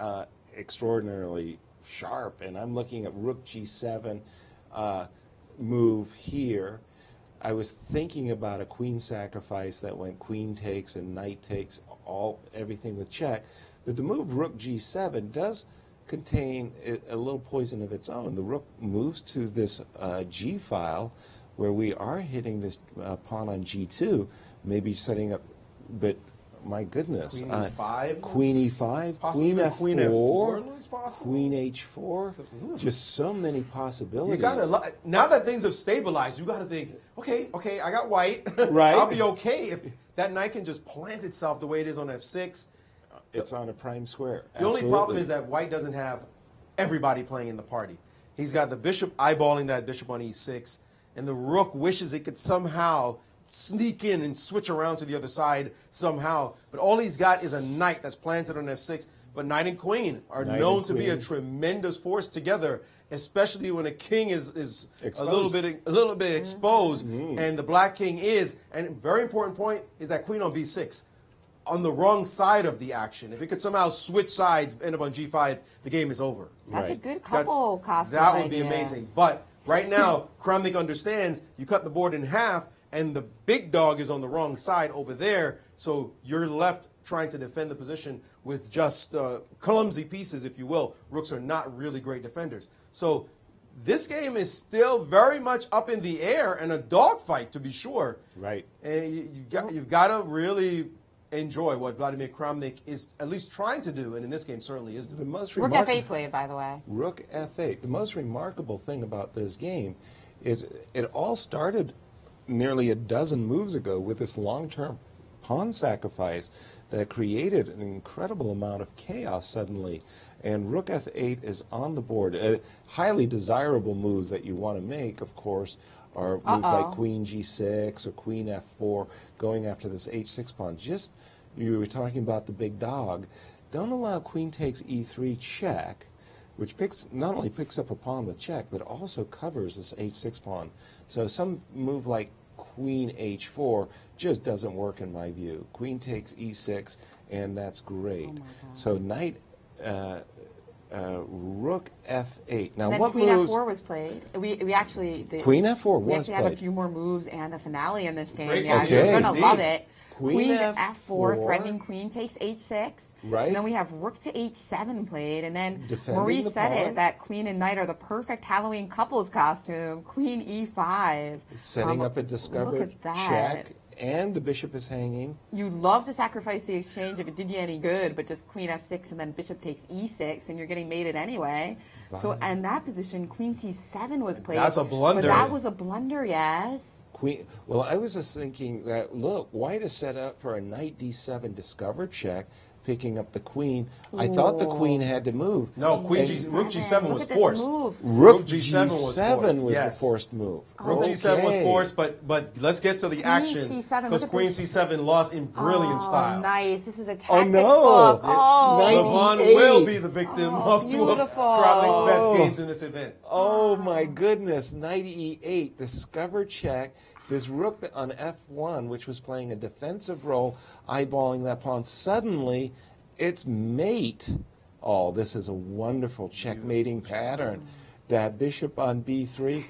extraordinarily sharp. And I'm looking at rook g7 move here. I was thinking about a queen sacrifice that went queen takes and knight takes, everything with check. But the move rook g7 does contain a little poison of its own. The rook moves to this G file where we are hitting this pawn on G2, maybe setting up, but my goodness. Queen E5? Queen E5, Possibly Queen Queen F4, F4 looks possible. Queen H4, just so many possibilities. You gotta, now that things have stabilized, you gotta think, okay, I got white. Right. I'll be okay if that knight can just plant itself the way it is on F6. It's on a prime square. The only problem is that white doesn't have everybody playing in the party. He's got the bishop eyeballing that bishop on e6, and the rook wishes it could somehow sneak in and switch around to the other side somehow. But all he's got is a knight that's planted on f6. But knight and queen are known to be a tremendous force together, especially when a king is a little bit exposed, and the black king is. And a very important point is that queen on b6, on the wrong side of the action. If it could somehow switch sides, end up on g5, the game is over. That's a good couple costume That would be idea. amazing. But right now, Kramnik understands you cut the board in half, and the big dog is on the wrong side over there, so you're left trying to defend the position with just clumsy pieces, if you will. Rooks are not really great defenders. So this game is still very much up in the air and a dogfight, to be sure. Right. And you've got to really enjoy what Vladimir Kramnik is at least trying to do, and in this game certainly is doing. The most Rook f8 played, by the way. Rook f8. The most remarkable thing about this game is it all started nearly a dozen moves ago with this long-term pawn sacrifice that created an incredible amount of chaos suddenly. And rook f8 is on the board. Highly desirable moves that you want to make, of course, are moves like queen g6 or queen f4, going after this h6 pawn. Just, you were talking about the big dog. Don't allow queen takes e3 check, which not only picks up a pawn with check, but also covers this h6 pawn. So some move like queen h4 just doesn't work in my view. Queen takes e6, and that's great. So knight, rook f8. Now, then what queen moves? f4 was played. We actually Queen f4 we was actually have a played. few more moves and a finale in this game. Great. Yeah, Okay. you're gonna love Indeed. it. Queen f4, f4. threatening queen takes h6. Right. And then we have rook to h7 played, and then Defending Maurice the said pawn. it that queen and knight are the perfect Halloween couples costume. Queen e5. Setting up a discovered look at that. check, and the bishop is hanging. You love to sacrifice the exchange if it did you any good, but just queen f6 and then bishop takes e6, and you're getting mated anyway. So in that position, queen c7 was played. That's a blunder. But that was a blunder, yes. Queen. Well, I was just thinking that, look, white is set up for a knight d7 discover check, picking up the queen. I thought the queen had to move. No, rook g7 Look was at this forced. move. Rook g7 was forced. was Yes. the forced move. Rook g7 was Okay. forced, but let's get to the action, c7, because look at queen this. c7 lost in brilliant style. Nice. This is a tactics Oh, no. book. Oh, Knight Levon e8. will be the victim of two of beautiful. Kramnik's best games in this event. Oh my goodness, knight e8, discover check. This rook on f1, which was playing a defensive role, eyeballing that pawn. Suddenly, it's mate. Oh, this is a wonderful checkmating pattern. That bishop on b3.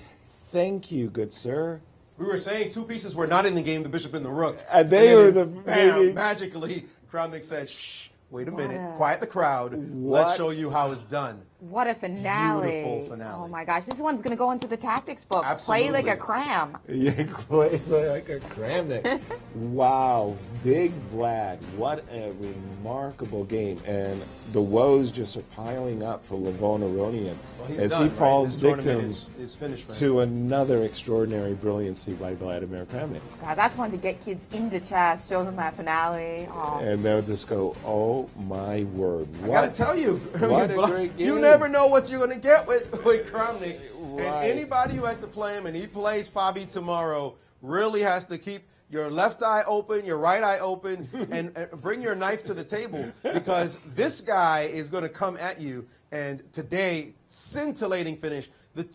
Thank you, good sir. We were saying two pieces were not in the game, the bishop and the rook. And they then were the bam, mating. magically, Kramnik said, shh, wait a minute, quiet the crowd. Let's show you how it's done. what a finale. Beautiful finale. Oh my gosh, this one's going to go into the tactics book. Absolutely. Play like a cram. Yeah, play like a Kramnik. Wow, big Vlad. What a remarkable game. And the woes just are piling up for Levon Aronian Well, he's as done, he right? falls This tournament victim is finished for him. to another extraordinary brilliancy by Vladimir Kramnik. God, that's one to get kids into chess, show them that finale. Oh. And they'll just go, oh my word. I gotta tell you, What a great you game. never know what you're gonna get with Kramnik. Right. And anybody who has to play him, and he plays Fabi tomorrow, really has to keep your left eye open, your right eye open, and bring your knife to the table, because this guy is gonna come at you. And today, scintillating finish.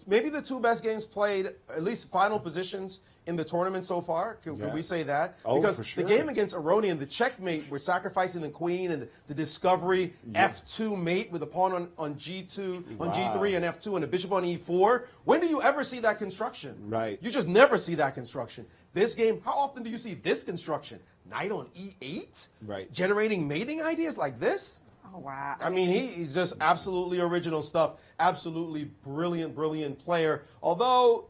Maybe the two best games played, at least final positions in the tournament so far. Can we say that? Oh, because for sure. the game against Aronian, the checkmate, we're sacrificing the queen, and the discovery f2 mate with a pawn on g2, on g3 and f2, and a bishop on e4. When do you ever see that construction? Right. You just never see that construction. This game, how often do you see this construction? Knight on e8? Right. Generating mating ideas like this? Oh, wow. I mean, he's just absolutely original stuff. Absolutely brilliant, brilliant player. Although,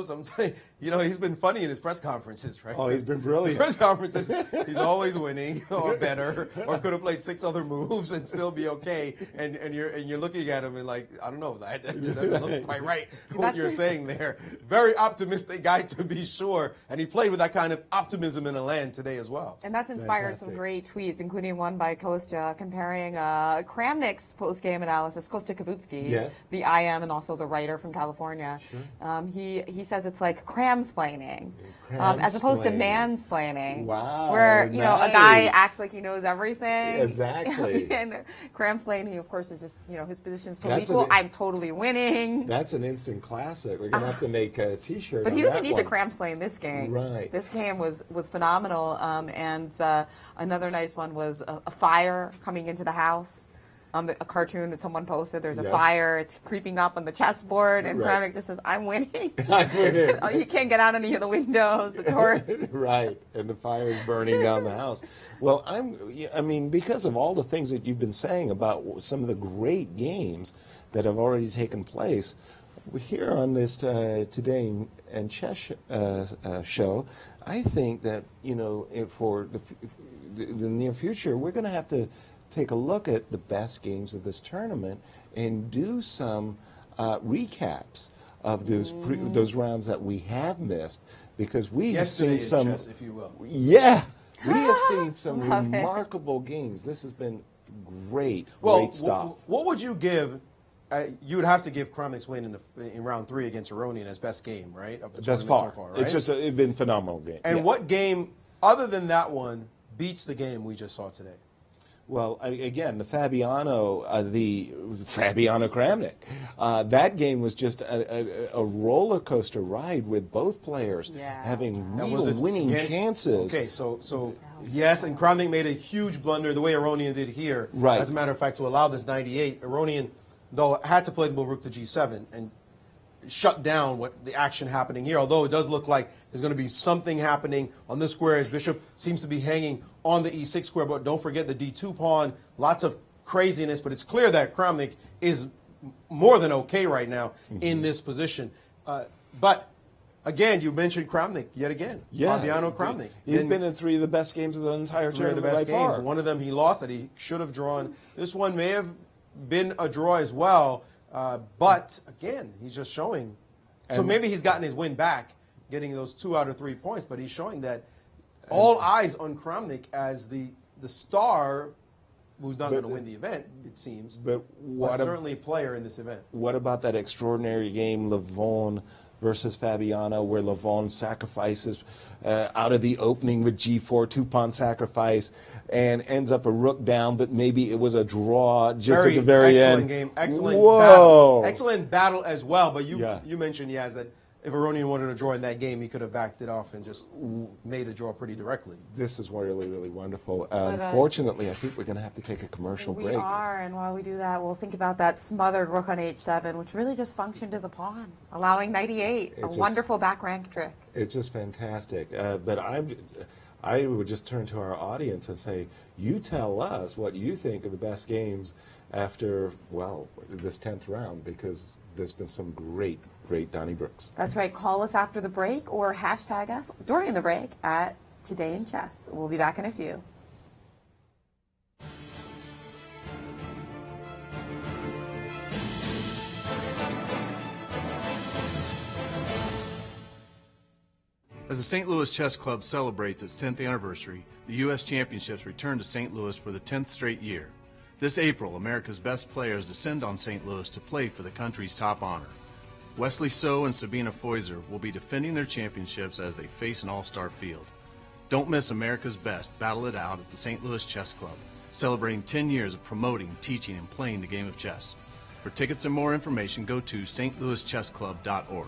sometimes, he's been funny in his press conferences, right? Oh, he's been brilliant. Press conferences, he's always winning or better, or could have played 6 other moves and still be okay. And you're looking at him and like, I don't know, that doesn't look quite right. What you're saying there. Very optimistic guy to be sure, and he played with that kind of optimism in the land today as well. And that's inspired some great tweets, including one by Kostya comparing Kramnik's post-game analysis, Kostya Kavutsky, yes, the IM and also the writer from California. Sure. He says it's like cramsplaining, as opposed to mansplaining. Wow. Where, nice. A guy acts like he knows everything. Exactly. And cramsplaining, of course, is just, his position's totally equal. I'm totally winning. That's an instant classic. We're going to have to make a T-shirt But on he doesn't need one. to cramsplain this game. Right. This game was phenomenal. And another nice one was a fire coming into the house. A cartoon that someone posted. There's a fire. It's creeping up on the chessboard, and Kramnik just says, "I'm winning." I'm winning. Oh, you can't get out any of the windows, the doors. Right, and the fire is burning down the house. Well, because of all the things that you've been saying about some of the great games that have already taken place, here on this Today and Chess show, I think that for the near future, we're going to have to take a look at the best games of this tournament and do some recaps of those rounds that we have missed, because we have seen some, chess, if you will. Yeah, we have seen some remarkable games. This has been great stuff. What would you give? You would have to give Kramnik's win in round 3 against Aronian as best game, right? Of the Thus tournament far, so far, right? it's been a phenomenal game. And what game, other than that one, beats the game we just saw today? Well, again, the Fabiano Kramnik. That game was just a roller coaster ride with both players having real winning chances. Okay, so yes, and Kramnik made a huge blunder the way Aronian did here. Right. As a matter of fact, to allow this 98, Aronian, though, had to play the move rook to g7 and shut down what the action happening here, although it does look like there's going to be something happening on this square as bishop seems to be hanging on the e6 square. But don't forget the d2 pawn, lots of craziness, but it's clear that Kramnik is more than okay right now in this position. But again, you mentioned Kramnik yet again. Fabiano Kramnik. He's been in 3 of the best games of the entire tournament the best by far. games. One of them he lost that he should have drawn. This one may have been a draw as well. But again, he's just showing. So maybe he's gotten his win back, getting those 2 out of 3 points. But he's showing that all eyes on Kramnik as the star, who's not going to win the event, it seems. But certainly a player in this event. What about that extraordinary game, Levon versus Fabiana, where Levon sacrifices out of the opening with g4, 2-pawn sacrifice, and ends up a rook down, but maybe it was a draw just at the very excellent end. Game, excellent Whoa. battle. Excellent battle as well, but you mentioned, Yaz, that if Aronian wanted a draw in that game, he could have backed it off and just made a draw pretty directly. This is really, really wonderful. Unfortunately, I think we're going to have to take a commercial break. We are, and while we do that, we'll think about that smothered rook on h7, which really just functioned as a pawn, allowing 98, a wonderful back rank trick. It's just fantastic. But I would just turn to our audience and say, you tell us what you think of the best games after, this 10th round, because there's been some great Donnybrooks. That's right. Call us after the break or hashtag us during the break at Today in Chess. We'll be back in a few. As the St. Louis Chess Club celebrates its 10th anniversary, the U.S. Championships return to St. Louis for the 10th straight year. This April, America's best players descend on St. Louis to play for the country's top honor. Wesley So and Sabina Feuser will be defending their championships as they face an all-star field. Don't miss America's Best Battle It Out at the St. Louis Chess Club, celebrating 10 years of promoting, teaching, and playing the game of chess. For tickets and more information, go to stlouischessclub.org.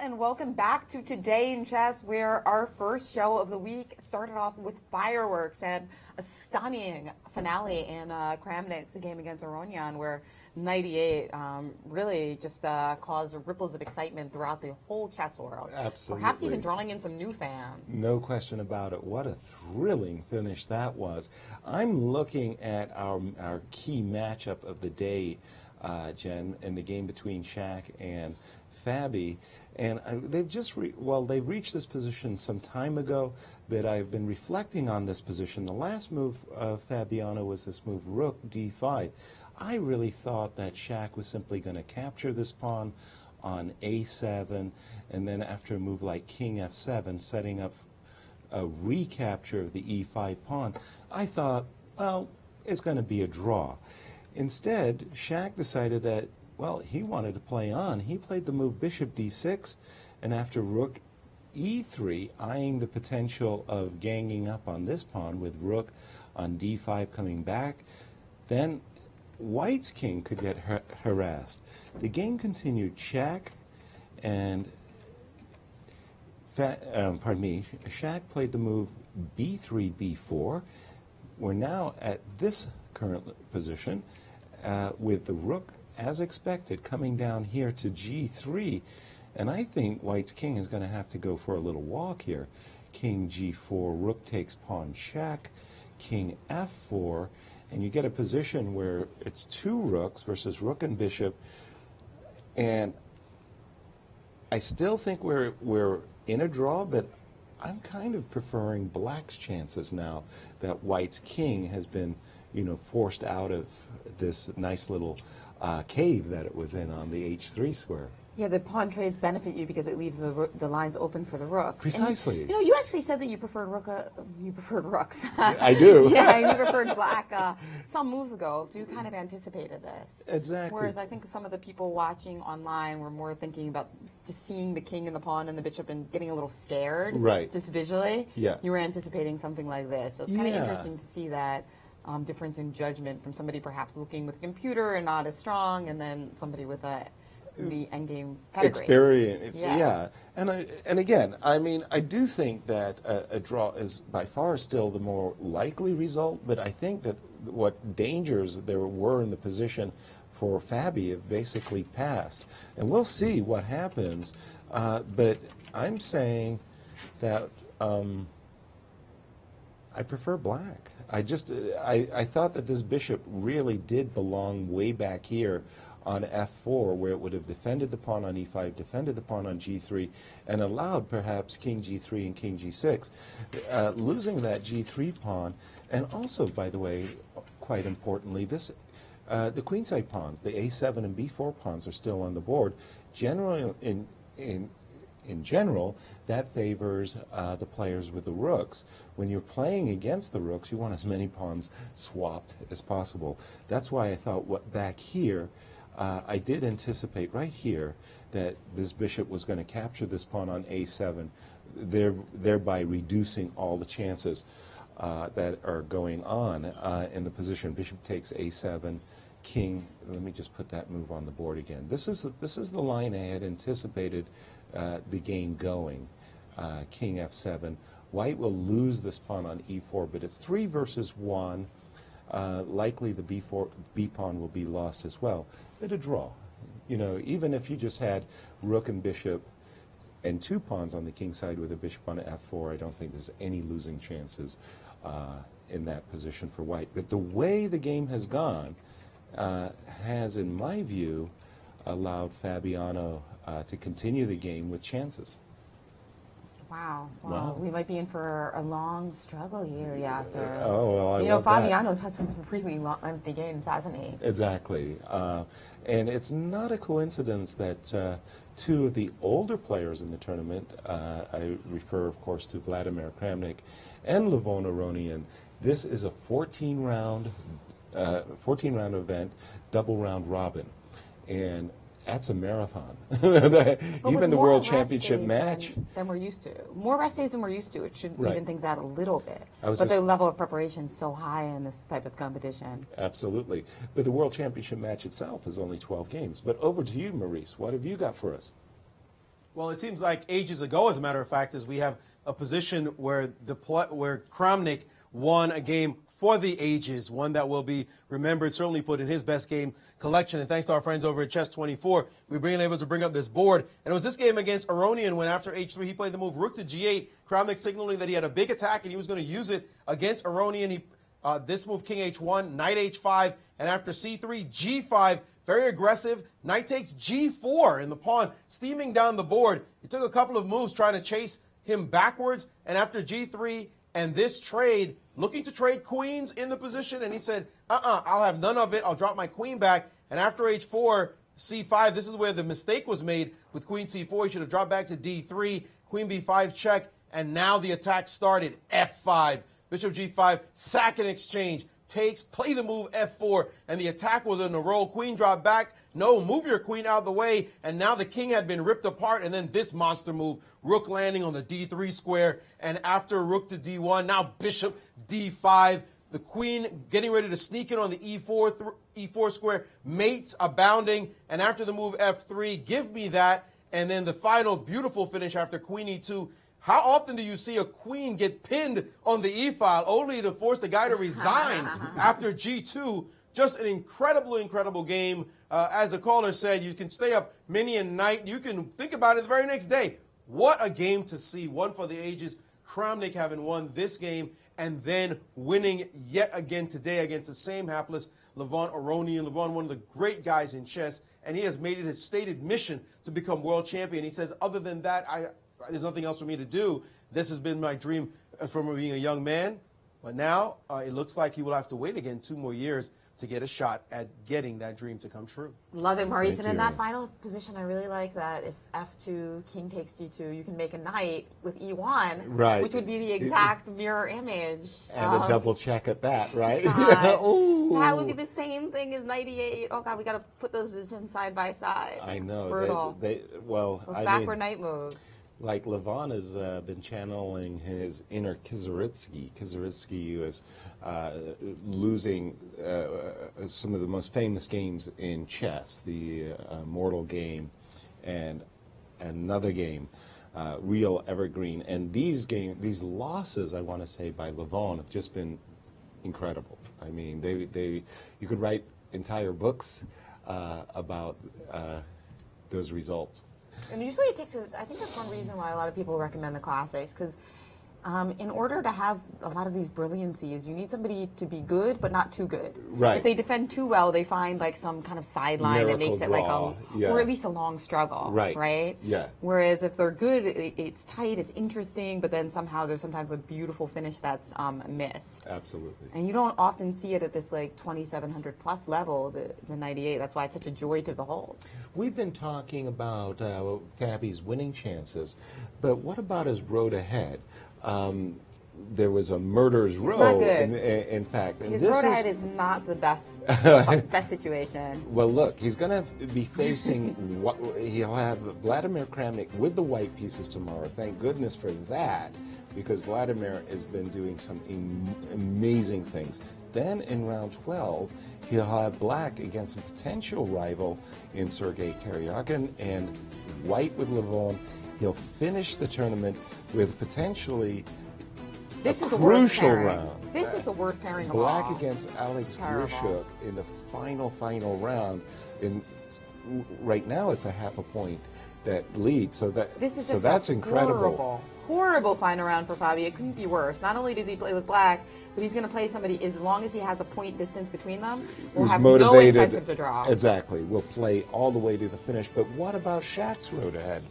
and welcome back to Today in Chess, where our first show of the week started off with fireworks and a stunning finale in Kramnik's game against Aronian, where 98 really just caused ripples of excitement throughout the whole chess world. Absolutely. Perhaps even drawing in some new fans. No question about it. What a thrilling finish that was. I'm looking at our key matchup of the day, Jen, in the game between Shaq and Fabi. And they've just they've reached this position some time ago, but I've been reflecting on this position. The last move of Fabiana was this move, Rook D5. I really thought that Shaq was simply going to capture this pawn on A7, and then after a move like King F7, setting up a recapture of the E5 pawn. I thought, well, it's going to be a draw. Instead, Shaq decided that, well, he wanted to play on. He played the move Bishop D6, and after Rook E3, eyeing the potential of ganging up on this pawn with Rook on d5 coming back. Then White's king could get harassed. The game continued check, and Shaq played the move b3, b4. We're now at this current position with the rook, as expected, coming down here to g3. And I think White's king is going to have to go for a little walk here. King g4, rook takes pawn check, king f4, and you get a position where it's two rooks versus rook and bishop. And I still think we're in a draw, but I'm kind of preferring Black's chances now that White's king has been, forced out of this nice little cave that it was in on the h3 square. Yeah, the pawn trades benefit you because it leaves the lines open for the rooks. Precisely. And you actually said that you preferred rooks. I do. Yeah, you preferred black some moves ago, so you kind of anticipated this. Exactly. Whereas I think some of the people watching online were more thinking about just seeing the king and the pawn and the bishop and getting a little scared. Right. Just visually. Yeah. You were anticipating something like this. So it's kind of interesting to see that difference in judgment from somebody perhaps looking with a computer and not as strong, and then somebody with the endgame pedigree. Experience, yeah. And again, I mean, I do think that a draw is by far still the more likely result, but I think that what dangers there were in the position for Fabi have basically passed. And we'll see what happens, but I'm saying that I prefer black. I thought that this bishop really did belong way back here on f4, where it would have defended the pawn on e5, defended the pawn on g3, and allowed perhaps king g3 and king g6. Losing that g3 pawn, and also, by the way, quite importantly, the queenside pawns, the a7 and b4 pawns are still on the board. Generally, in general, that favors the players with the rooks. When you're playing against the rooks, you want as many pawns swapped as possible. That's why I thought back here, I did anticipate right here that this bishop was going to capture this pawn on a7, thereby reducing all the chances that are going on in the position. Bishop takes a7, king. Let me just put that move on the board again. This is the line I had anticipated the game going. King f7. White will lose this pawn on e4, but it's 3 versus 1. Likely the b pawn will be lost as well. But a draw. Even if you just had rook and bishop and 2 pawns on the king side with a bishop on f4, I don't think there's any losing chances in that position for White. But the way the game has gone has, in my view, allowed Fabiano to continue the game with chances. Wow. We might be in for a long struggle here, Yasser. Oh, well, Fabiano's had some really lengthy games, hasn't he? Exactly. And it's not a coincidence that 2 of the older players in the tournament, I refer, of course, to Vladimir Kramnik and Levon Aronian. This is a 14-round event, double round robin. And that's a marathon. Even the World Championship match. Than we're used to. More rest days than we're used to. It should even things out a little bit. But the level of preparation is so high in this type of competition. Absolutely. But the World Championship match itself is only 12 games. But over to you, Maurice. What have you got for us? Well, it seems like ages ago, as a matter of fact, as we have a position where where Kramnik won a game for the ages, one that will be remembered, certainly put in his best game collection. And thanks to our friends over at Chess24, we've been able to bring up this board. And it was this game against Aronian when after h3 he played the move rook to g8, Kramnik signaling that he had a big attack and he was going to use it against Aronian. This move, king h1, knight h5, and after c3, g5, very aggressive, knight takes g4, and the pawn steaming down the board. He took a couple of moves trying to chase him backwards, and after g3 and this trade, looking to trade queens in the position, and he said, I'll have none of it. I'll drop my queen back. And after h4, c5, this is where the mistake was made with queen c4. He should have dropped back to d3, queen b5 check, and now the attack started. f5, bishop g5, sack and exchange, takes, play the move f4, and the attack was in a roll. Queen drop back. No, move your queen out of the way, and now the king had been ripped apart, and then this monster move, rook landing on the d3 square, and after rook to d1, now bishop d5, The queen getting ready to sneak in on the E4 square, mates abounding, and after the move F3, give me that, and then the final beautiful finish after queen E2. How often do you see a queen get pinned on the E-file only to force the guy to resign after G2? Just an incredible game. As the caller said, you can stay up many a night. You can think about it the very next day. What a game to see. One for the ages. Kramnik having won this game and then winning yet again today against the same hapless Levon Aronian. Levon, one of the great guys in chess, and he has made it his stated mission to become world champion. He says, other than that, there's nothing else for me to do. This has been my dream from being a young man. But now it looks like he will have to wait again 2 more years to get a shot at getting that dream to come true. Love it, Maurice. Thank And in you. that final position, I really like that if F2, king takes G2, you can make a knight with E1, Right. which would be the exact mirror image. And a double check at that, right? God, that would be the same thing as knight E8. Oh, God, we got to put those positions side by side. I know. Brutal. Well, Those I backward mean, knight moves. like Levon has been channeling his inner Kizaritsky. Kizaritsky was losing some of the most famous games in chess, the Mortal game and another game, Real Evergreen. And these losses, I want to say, by Levon have just been incredible. I mean, you could write entire books about those results. And usually it takes I think that's one reason why a lot of people recommend the classics, because in order to have a lot of these brilliancies, you need somebody to be good, but not too good. Right. If they defend too well, they find like some kind of sideline that makes it like or at least a long struggle. Right. Right? Yeah. Whereas if they're good, it's tight, it's interesting, but then somehow there's sometimes a beautiful finish that's missed. Absolutely. And you don't often see it at this like 2,700 plus level, the 98. That's why it's such a joy to behold. We've been talking about Fabi's winning chances, but what about his road ahead? There was a murderer's row. not good. In fact, and His this road ahead is not the best situation. Well, look, he's going to be facing. He'll have Vladimir Kramnik with the white pieces tomorrow. Thank goodness for that, because Vladimir has been doing some amazing things. Then in round 12, he'll have black against a potential rival in Sergei Kuryakin, and white with Levon. He'll finish the tournament with potentially This a is the worst crucial pairing. round. This is the worst pairing of Black all. against Alex Terrible. Grisha in the final round. Right now, it's a half a point that leads. So This is so just that's a incredible. horrible final round for Fabi. It couldn't be worse. Not only does he play with black, but he's going to play somebody, as long as he has a point distance between them, will Who's have motivated. no incentive to draw. Exactly. Will play all the way to the finish. But what about Shaq's road ahead?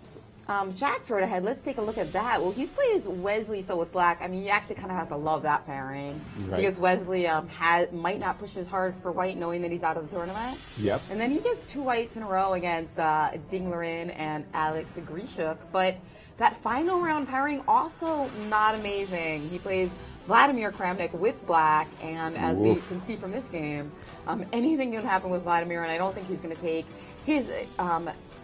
Shaq's road ahead. Let's take a look at that. Well, he's played as Wesley, so with black, I mean, you actually kind of have to love that pairing. Right. Because Wesley might not push as hard for white, knowing that he's out of the tournament. Yep. And then he gets 2 whites in a row against Dinglerin and Alex Grisha. But that final round pairing, also not amazing. He plays Vladimir Kramnik with black, and as we can see from this game, anything can happen with Vladimir, and I don't think he's going to take his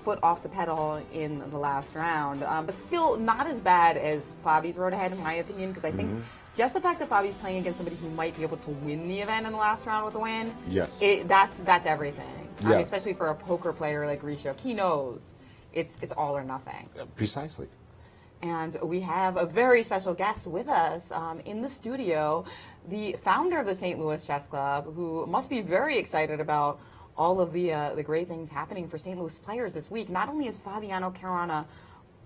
foot off the pedal in the last round, but still not as bad as Fabi's road ahead, in my opinion, because I think just the fact that Fabi's playing against somebody who might be able to win the event in the last round with a win, Yes. that's everything. I Yeah. mean, especially for a poker player like Grisha, he knows it's all or nothing. Precisely. And we have a very special guest with us in the studio, the founder of the St. Louis Chess Club, who must be very excited about all of the great things happening for St. Louis players this week. Not only is Fabiana Caruana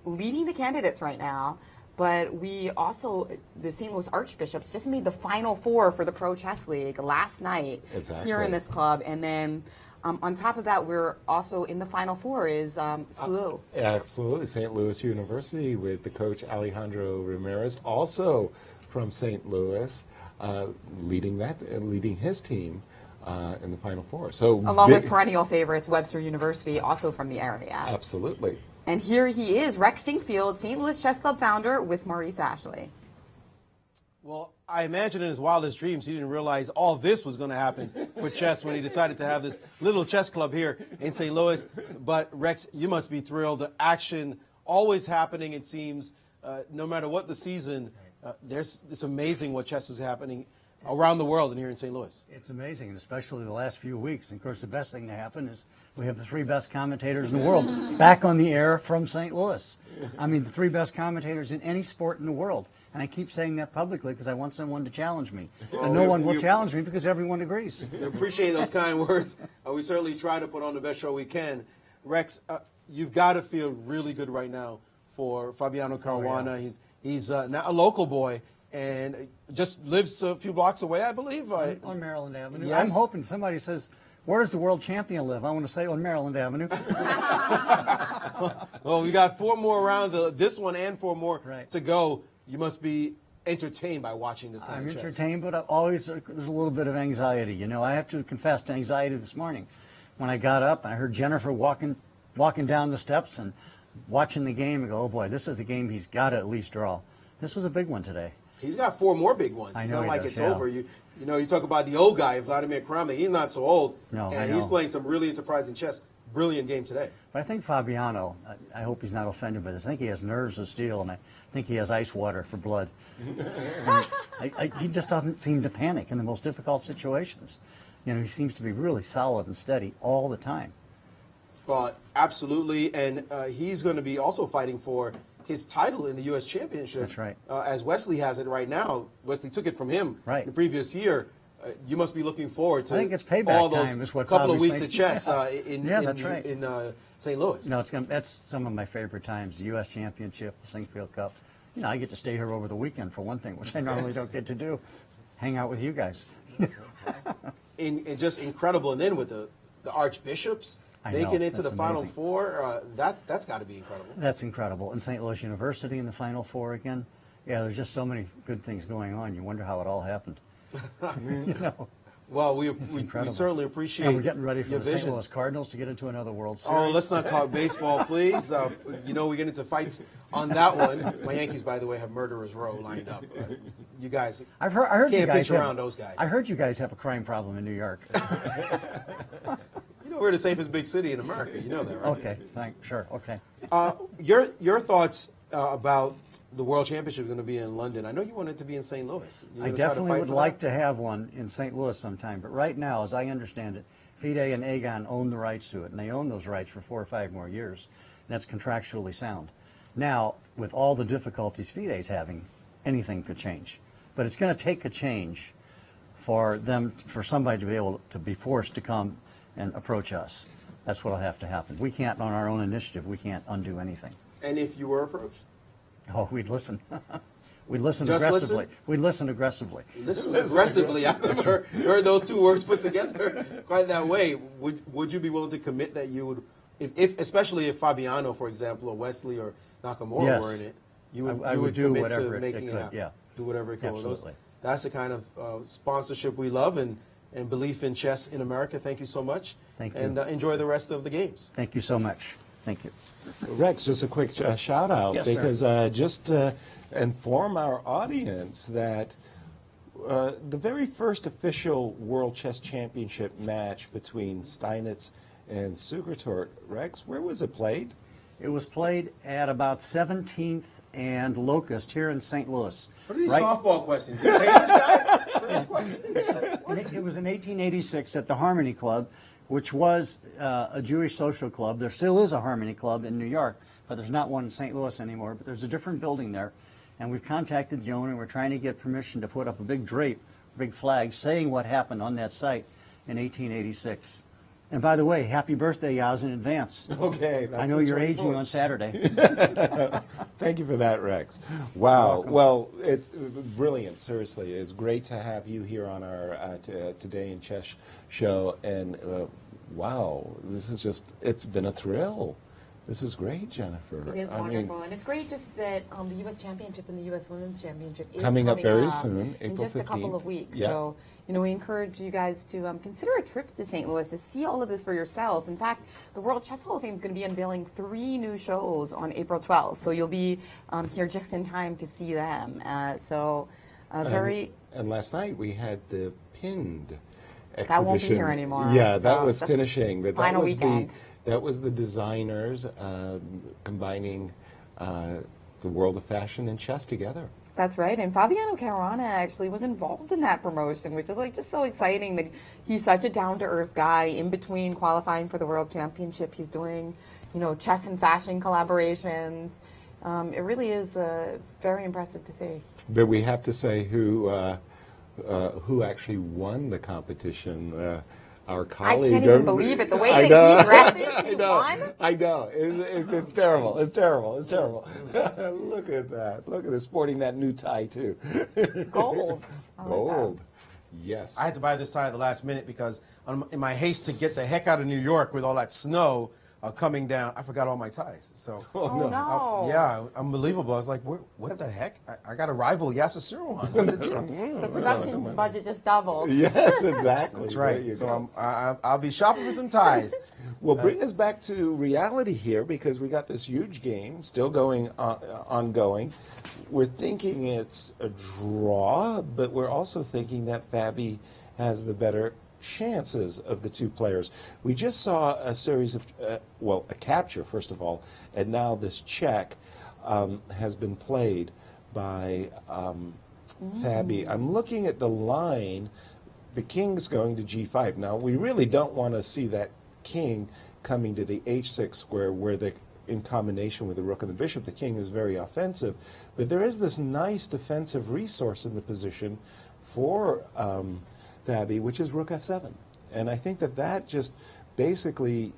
leading the candidates right now, but we also, the St. Louis Archbishops just made the Final Four for the Pro Chess League last night here in this club. And then on top of that, we're also in the Final Four is SLU. Absolutely. St. Louis University with the coach Alejandro Ramirez, also from St. Louis, leading his team in the Final Four. So along with perennial favorites, Webster University, also from the area. Absolutely. And here he is, Rex Sinkfield, St. Louis Chess Club founder, with Maurice Ashley. Well, I imagine in his wildest dreams he didn't realize all this was going to happen for chess when he decided to have this little chess club here in St. Louis. But Rex, you must be thrilled. The action always happening, it seems, no matter what the season. It's amazing what chess is happening. around the world and here in St. Louis. It's amazing, and especially the last few weeks. And of course, the best thing to happen is we have the 3 best commentators in the world back on the air from St. Louis. I mean, the 3 best commentators in any sport in the world. And I keep saying that publicly because I want someone to challenge me. And no one will challenge me because everyone agrees. We appreciate those kind words. We certainly try to put on the best show we can. Rex, you've got to feel really good right now for Fabiano Caruana. Oh, yeah. He's not a local boy and just lives a few blocks away, I believe. On Maryland Avenue. Yes. I'm hoping somebody says, where does the world champion live? I want to say on Maryland Avenue. Well, we got 4 more rounds, this one and 4 more to go. You must be entertained by watching this kind of chess. I'm entertained, but there's a little bit of anxiety. You know, I have to confess to anxiety this morning. When I got up and I heard Jennifer walking down the steps and watching the game, I go, oh boy, this is the game he's got to at least draw. This was a big one today. He's got 4 more big ones. It's not like it's over. You know, you talk about the old guy, Vladimir Kramnik. He's not so old, and he's playing some really enterprising chess. Brilliant game today. But I think Fabiano, I hope he's not offended by this. I think he has nerves of steel, and I think he has ice water for blood. He just doesn't seem to panic in the most difficult situations. You know, he seems to be really solid and steady all the time. Well, absolutely, and he's going to be also fighting for his title in the U.S. Championship. That's right. As Wesley has it right now. Wesley took it from him the previous year. You must be looking forward to I think it's payback all those time is what couple of Fabi's weeks of thinking. chess in St. Louis. No, that's some of my favorite times, the U.S. Championship, the Singfield Cup. You know, I get to stay here over the weekend for one thing, which I normally don't get to do, hang out with you guys. And just incredible. And then with the Archbishops making it to the Final Four, that's got to be incredible. That's incredible. And St. Louis University in the Final Four again. Yeah, there's just so many good things going on. You wonder how it all happened. You know. Well, we certainly appreciate. And we're getting ready for your the vision. St. Louis Cardinals to get into another World Series. Oh, let's not talk baseball, please. You know, we get into fights on that one. My Yankees, by the way, have Murderers Row lined up. You guys, I heard can't you guys pitch around those guys. I heard you guys have a crime problem in New York. You know, we're the safest big city in America. You know that, right? Okay, sure, okay. Your thoughts about the World Championship is going to be in London. I know you want it to be in St. Louis. I definitely would like to have one in St. Louis sometime, but right now, as I understand it, FIDE and Aegon own the rights to it, and they own those rights for 4 or 5 more years. That's contractually sound. Now, with all the difficulties FIDE's having, anything could change. But it's going to take a change for somebody to be able to be forced to come and approach us. That's what'll have to happen. We can't, on our own initiative, we can't undo anything. And if you were approached? Oh, we'd listen. We'd listen Just aggressively. listen? We'd listen aggressively. Listen aggressively. I've never heard those 2 words put together quite that way. Would you be willing to commit that you would, especially if Fabiano, for example, or Wesley or Nakamura were in it, you would do commit whatever to it making could, it happen? yeah. Do whatever it could. Absolutely. That's the kind of sponsorship we love and belief in chess in America. Thank you so much. Thank you. And enjoy the rest of the games. Thank you so much. Thank you. Rex, just a quick shout out, Yes, because just inform our audience that the very first official World Chess Championship match between Steinitz and Sugertort, Rex, where was it played? It was played at about 17th and Locust here in St. Louis. What are these softball questions? You pay this guy for these questions? It was in 1886 at the Harmony Club, which was a Jewish social club. There still is a Harmony Club in New York, but there's not one in St. Louis anymore. But there's a different building there. And we've contacted the owner. We're trying to get permission to put up a big drape, big flag, saying what happened on that site in 1886. And by the way, happy birthday, Yaz, in advance. Okay. I know you're aging on Saturday. Thank you for that, Rex. Wow. Well, it's brilliant, seriously. It's great to have you here on our Today in Chess show. And wow, this is just, it's been a thrill. This is great, Jennifer. It is wonderful. And it's great just that the U.S. Championship and the U.S. Women's Championship is coming up very soon, in April just 15th. a couple of weeks. Yeah. So, you know, we encourage you guys to consider a trip to St. Louis to see all of this for yourself. In fact, the World Chess Hall of Fame is going to be unveiling 3 new shows on April 12th. So you'll be here just in time to see them. And last night we had the pinned exhibition. That won't be here anymore. Yeah, So that was finishing. But final that was weekend. That was the designers combining the world of fashion and chess together. That's right. And Fabiano Caruana actually was involved in that promotion, which is like just so exciting that he's such a down-to-earth guy. In between qualifying for the World Championship, he's doing, chess and fashion collaborations. It really is very impressive to see. But we have to say who actually won the competition. Our colleague. I can't even believe it. The way that he dresses, he won? I know. It's terrible. It's terrible. It's terrible. Look at that. Look at it. Sporting that new tie, too. Gold. Gold. Yes. I had to buy this tie at the last minute because in my haste to get the heck out of New York with all that snow coming down, I forgot all my ties. So, no. Yeah, unbelievable. I was like, what the heck? I got to rival Yasser Seirawan. What's the deal? The production budget just doubled. Yes, exactly. That's right. So I'll be shopping for some ties. Well, bring us back to reality here because we got this huge game still ongoing. We're thinking it's a draw, but we're also thinking that Fabi has the better chances of the two players. We just saw a series of, a capture, first of all, and now this check has been played by Fabi. I'm looking at the line. The king's going to g5. Now, we really don't want to see that king coming to the h6 square where in combination with the rook and the bishop, the king is very offensive. But there is this nice defensive resource in the position for Fabi, which is rook f7. And I think that just basically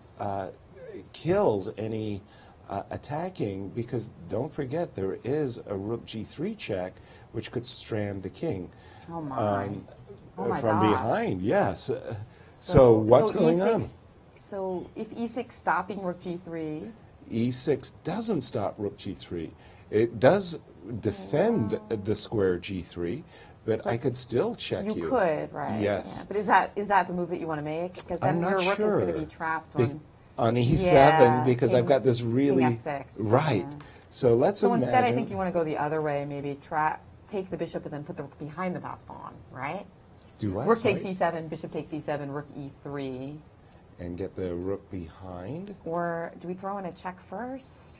kills any attacking because don't forget there is a rook g3 check which could strand the king. Oh my. From behind, yes. So what's going E6, on? So if e6 stopping rook g3. E6 doesn't stop rook g3. It does defend the square g3. But I could still check you. You could, right? Yes. Yeah. But is that the move that you want to make? Because then your rook is going to be trapped on e7 because I've got this really king f6. Right. Yeah. So let's imagine. Instead, I think you want to go the other way. Maybe take the bishop and then put the rook behind the pass pawn, right? Do what? Rook takes e7, bishop takes e7, rook e3. And get the rook behind. Or do we throw in a check first?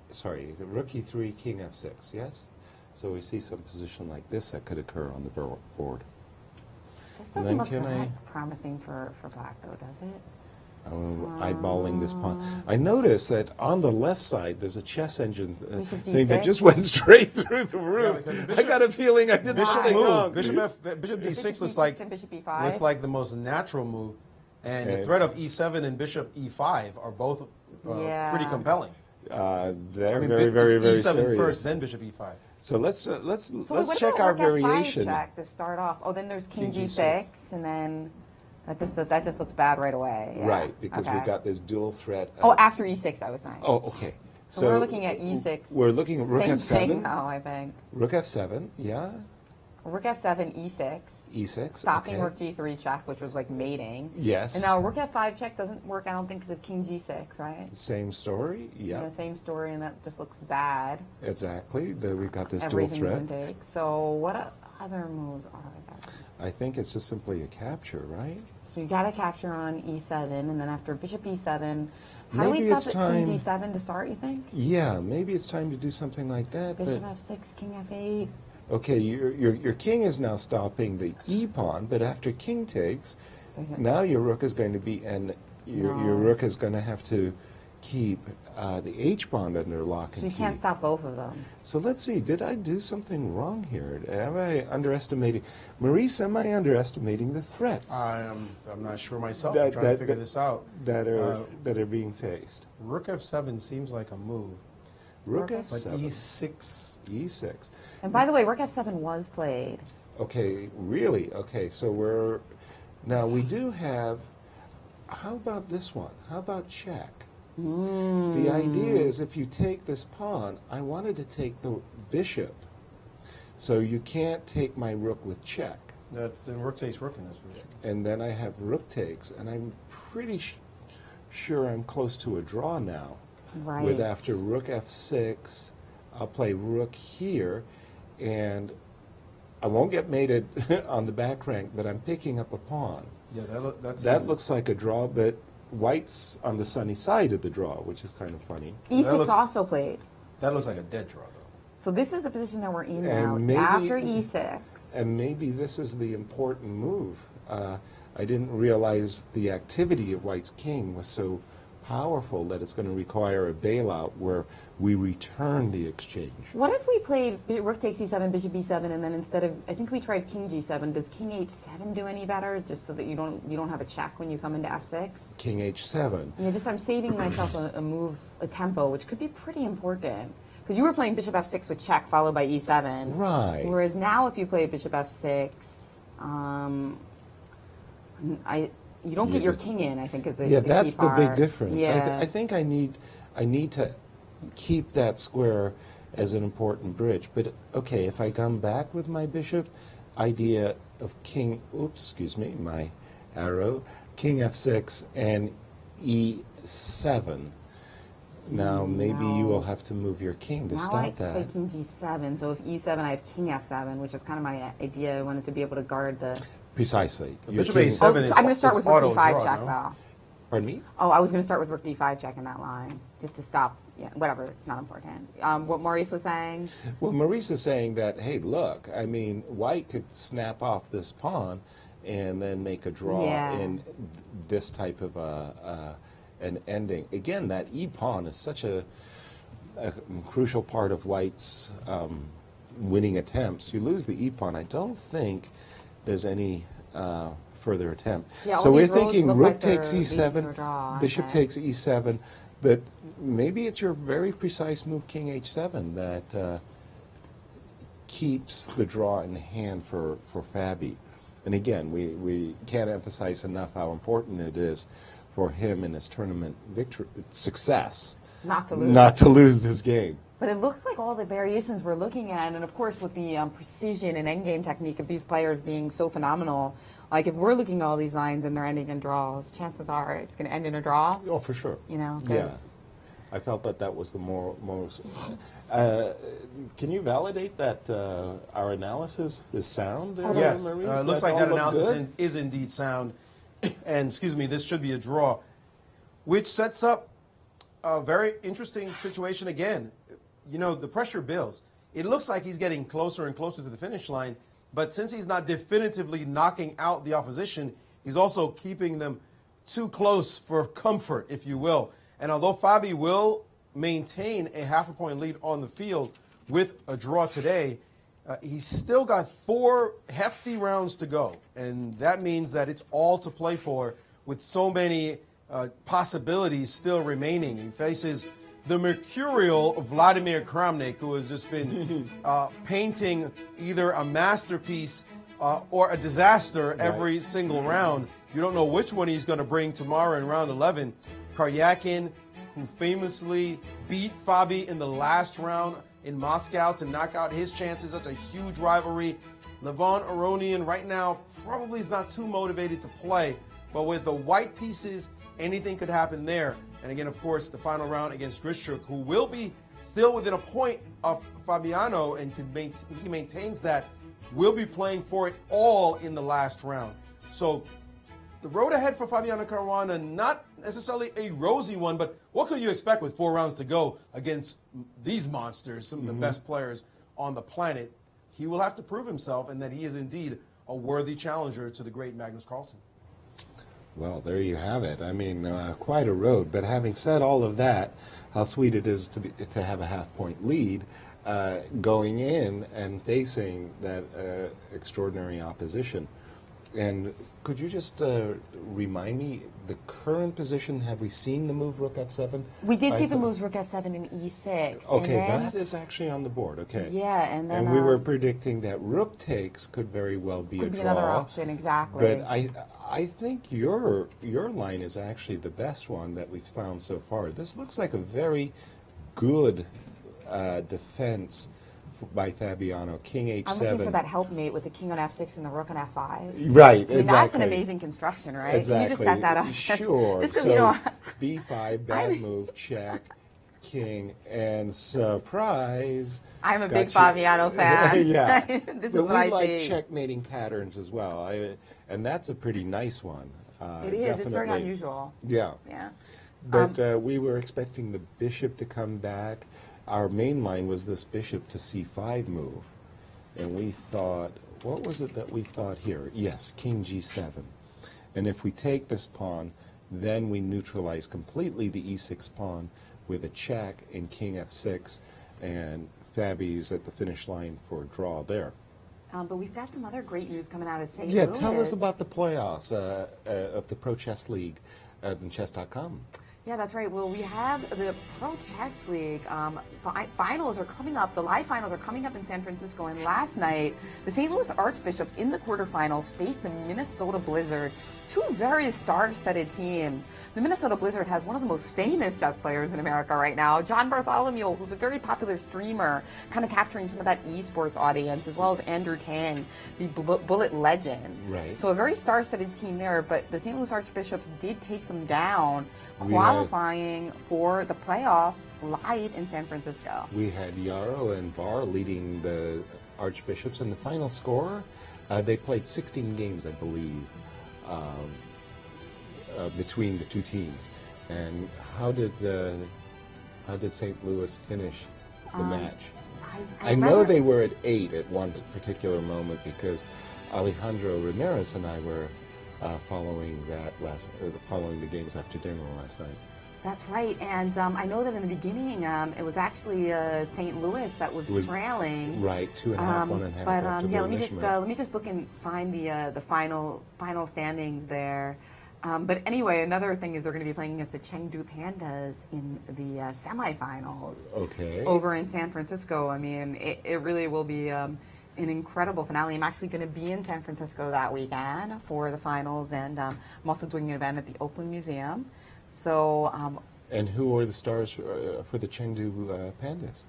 Sorry, the rook e3, king f6. Yes. So we see some position like this that could occur on the board. This doesn't look that promising for black, though, does it? I'm eyeballing this pawn. I noticed that on the left side, there's a chess engine thing that just went straight through the roof. Yeah, I got a feeling I did something wrong. Bishop d6 looks like the most natural move. And the threat of e7 and bishop e5 are both pretty compelling. They're very, very, very e7 serious. first, then bishop e5. So let's check our our variation. Check to start off. Oh, then there's king g6, and then that just looks bad right away. Yeah. Right, because we've got this dual threat. After e6, I was saying. Oh, okay. So we're looking at e6. We're looking at rook Same f7. thing now, I think. Rook f7, yeah. Rook f7, e6. E6, stopping rook g3 check, which was like mating. Yes. And now rook f5 check doesn't work, I don't think, because of king g6, right? Same story, yeah. Yeah, same story, and that just looks bad. Exactly. We've got this Everything's dual threat. in take. So what other moves are there? I think it's just simply a capture, right? So you got to capture on e7, and then after bishop e7, how do Maybe we it's stop at time. king g7 to start, you think? Yeah, maybe it's time to do something like that. Bishop but f6, king f8. okay, your king is now stopping the e pawn, but after king takes, now your rook is going to be, and your rook is going to have to keep the h pawn under lock and So you key. can't stop both of them. So let's see, did I do something wrong here? Am I underestimating? Maurice, am I underestimating the threats I'm not sure myself. I'm trying to figure this out. that are being faced? Rook f7 seems like a move. Rook Like f7. e6. E6. And by the way, rook f7 was played. Okay, really? Okay, so now we do have, how about this one? How about check? The idea is if you take this pawn, I wanted to take the bishop. So you can't take my rook with check. Then rook takes rook in this position. And then I have rook takes, and I'm pretty sure I'm close to a draw now. Right. With after rook f6, I'll play rook here, and I won't get mated on the back rank, but I'm picking up a pawn. Yeah, that looks like a draw, but white's on the sunny side of the draw, which is kind of funny. E6 also played. That looks like a dead draw, though. So this is the position that we're in now, And maybe- after e6. And maybe this is the important move. I didn't realize the activity of White's king was so powerful that it's going to require a bailout where we return the exchange. What if we played rook takes e7, bishop e7, and then instead of, I think we tried king g7. Does king h7 do any better, just so that you don't have a check when you come into f6? King h7. Yeah, just I'm saving myself a move, a tempo, which could be pretty important. Because you were playing bishop f6 with check followed by e7. Right. Whereas now if you play bishop f6, you don't get your king in, I think, is the Yeah, the that's key the big part. difference. Yeah. I think I need to keep that square as an important bridge. But okay, if I come back with my bishop, idea of king, excuse me, my arrow, king f6 and e7. Now maybe you will have to move your king to Now stop I that. play king g7, so if e7, I have king f7, which is kind of my idea. I wanted to be able to guard the... Precisely. Your Bishop king- a7 so is I'm going to start is with rook auto d5 draw, check, no? though. Pardon me? Oh, I was going to start with rook d5 check in that line, just to stop. Yeah, whatever. It's not important. What Maurice was saying. Well, Maurice is saying that, hey, look, I mean, White could snap off this pawn and then make a draw Yeah. in this type of an ending. Again, that e-pawn is such a crucial part of White's winning attempts. You lose the e-pawn, I don't think there's any further attempt. Yeah, So all we're these roads thinking look rook like they're takes leading to a e7, draw, aren't bishop they? takes e7, but maybe it's your very precise move, king h7, that keeps the draw in hand for Fabi. And again, we can't emphasize enough how important it is for him in his tournament victory success Not to lose. not to lose this game. But it looks like all the variations we're looking at, and of course with the precision and endgame technique of these players being so phenomenal, like if we're looking at all these lines and they're ending in draws, chances are it's going to end in a draw. Oh, for sure. You know, Yeah. 'cause I felt that was the most. Can you validate that our analysis is sound there, Yes, Maurice? it looks like all that looked analysis good? is indeed sound. And excuse me, this should be a draw, which sets up a very interesting situation again. You know, the pressure builds. It looks like he's getting closer and closer to the finish line, but since he's not definitively knocking out the opposition, he's also keeping them too close for comfort, if you will. And although Fabi will maintain a half a point lead on the field with a draw today, he's still got 4 hefty rounds to go. And that means that it's all to play for with so many possibilities still remaining. He faces the mercurial Vladimir Kramnik, who has just been painting either a masterpiece or a disaster every single round. You don't know which one he's going to bring tomorrow in round 11. Kuryakin, who famously beat Fabi in the last round in Moscow to knock out his chances. That's a huge rivalry. Levon Aronian right now probably is not too motivated to play, but with the white pieces, anything could happen there. And again, of course, the final round against Grisha, who will be still within a point of Fabiano, and he maintains that, will be playing for it all in the last round. So the road ahead for Fabiana Caruana, not necessarily a rosy one, but what could you expect with 4 rounds to go against these monsters, some of the best players on the planet? He will have to prove himself, and that he is indeed a worthy challenger to the great Magnus Carlsen. Well, there you have it. I mean, quite a road. But having said all of that, how sweet it is to have a half-point lead going in and facing that extraordinary opposition. And could you just remind me the current position? Have we seen the move rook f7? we did see the moves rook f7 and e6. Okay, and then, that is actually on the board. Okay. Yeah, and then And we were predicting that rook takes could very well be could a be draw. another option, exactly. But I think your line is actually the best one that we've found so far. This looks like a very good defense by Fabiano. King h7. I'm looking for that helpmate with the king on f6 and the rook on f5. Right, I mean, exactly. that's an amazing construction, right? Exactly. You just set that up. Sure. Just 'cause, so you know, b5, bad move, check, king, and surprise. I'm a got big you. Fabiano fan. Yeah. This is But what we I like see. checkmating patterns as well. And that's a pretty nice one. It is. It's very definitely. unusual. Yeah. Yeah. But we were expecting the bishop to come back. our main line was this bishop to c5 move. And we thought, what was it that we thought here? Yes, king g7. And if we take this pawn, then we neutralize completely the e6 pawn with a check and king f6, and Fabi's at the finish line for a draw there. But we've got some other great news coming out of St. Yeah, Louis. tell us about the playoffs of the Pro Chess League at chess.com. Yeah, that's right. Well, we have the Pro Chess League finals are coming up. The live finals are coming up in San Francisco. And last night, the St. Louis Archbishops in the quarterfinals faced the Minnesota Blizzard, two very star-studded teams. The Minnesota Blizzard has one of the most famous chess players in America right now, John Bartholomew, who's a very popular streamer, kind of capturing some of that esports audience, as well as Andrew Tang, the bullet legend. Right. So a very star-studded team there, but the St. Louis Archbishops did take them down, qualifying for the playoffs live in San Francisco. We had Yarrow and Barr leading the Archbishops in the final score. They played 16 games, I believe, between the two teams. And how did St. Louis finish the match? I know they were at 8 at one particular moment because Alejandro Ramirez and I were following the games after dinner last night. That's right, and I know that in the beginning it was actually St. Louis that was trailing. Right, 2.5, 1.5. But yeah, let me just look and find the final standings there. But anyway, another thing is they're going to be playing against the Chengdu Pandas in the semifinals. Okay. Over in San Francisco. I mean, it really will be an incredible finale. I'm actually going to be in San Francisco that weekend for the finals, and I'm also doing an event at the Oakland Museum. So. And who are the stars for the Chengdu Pandas?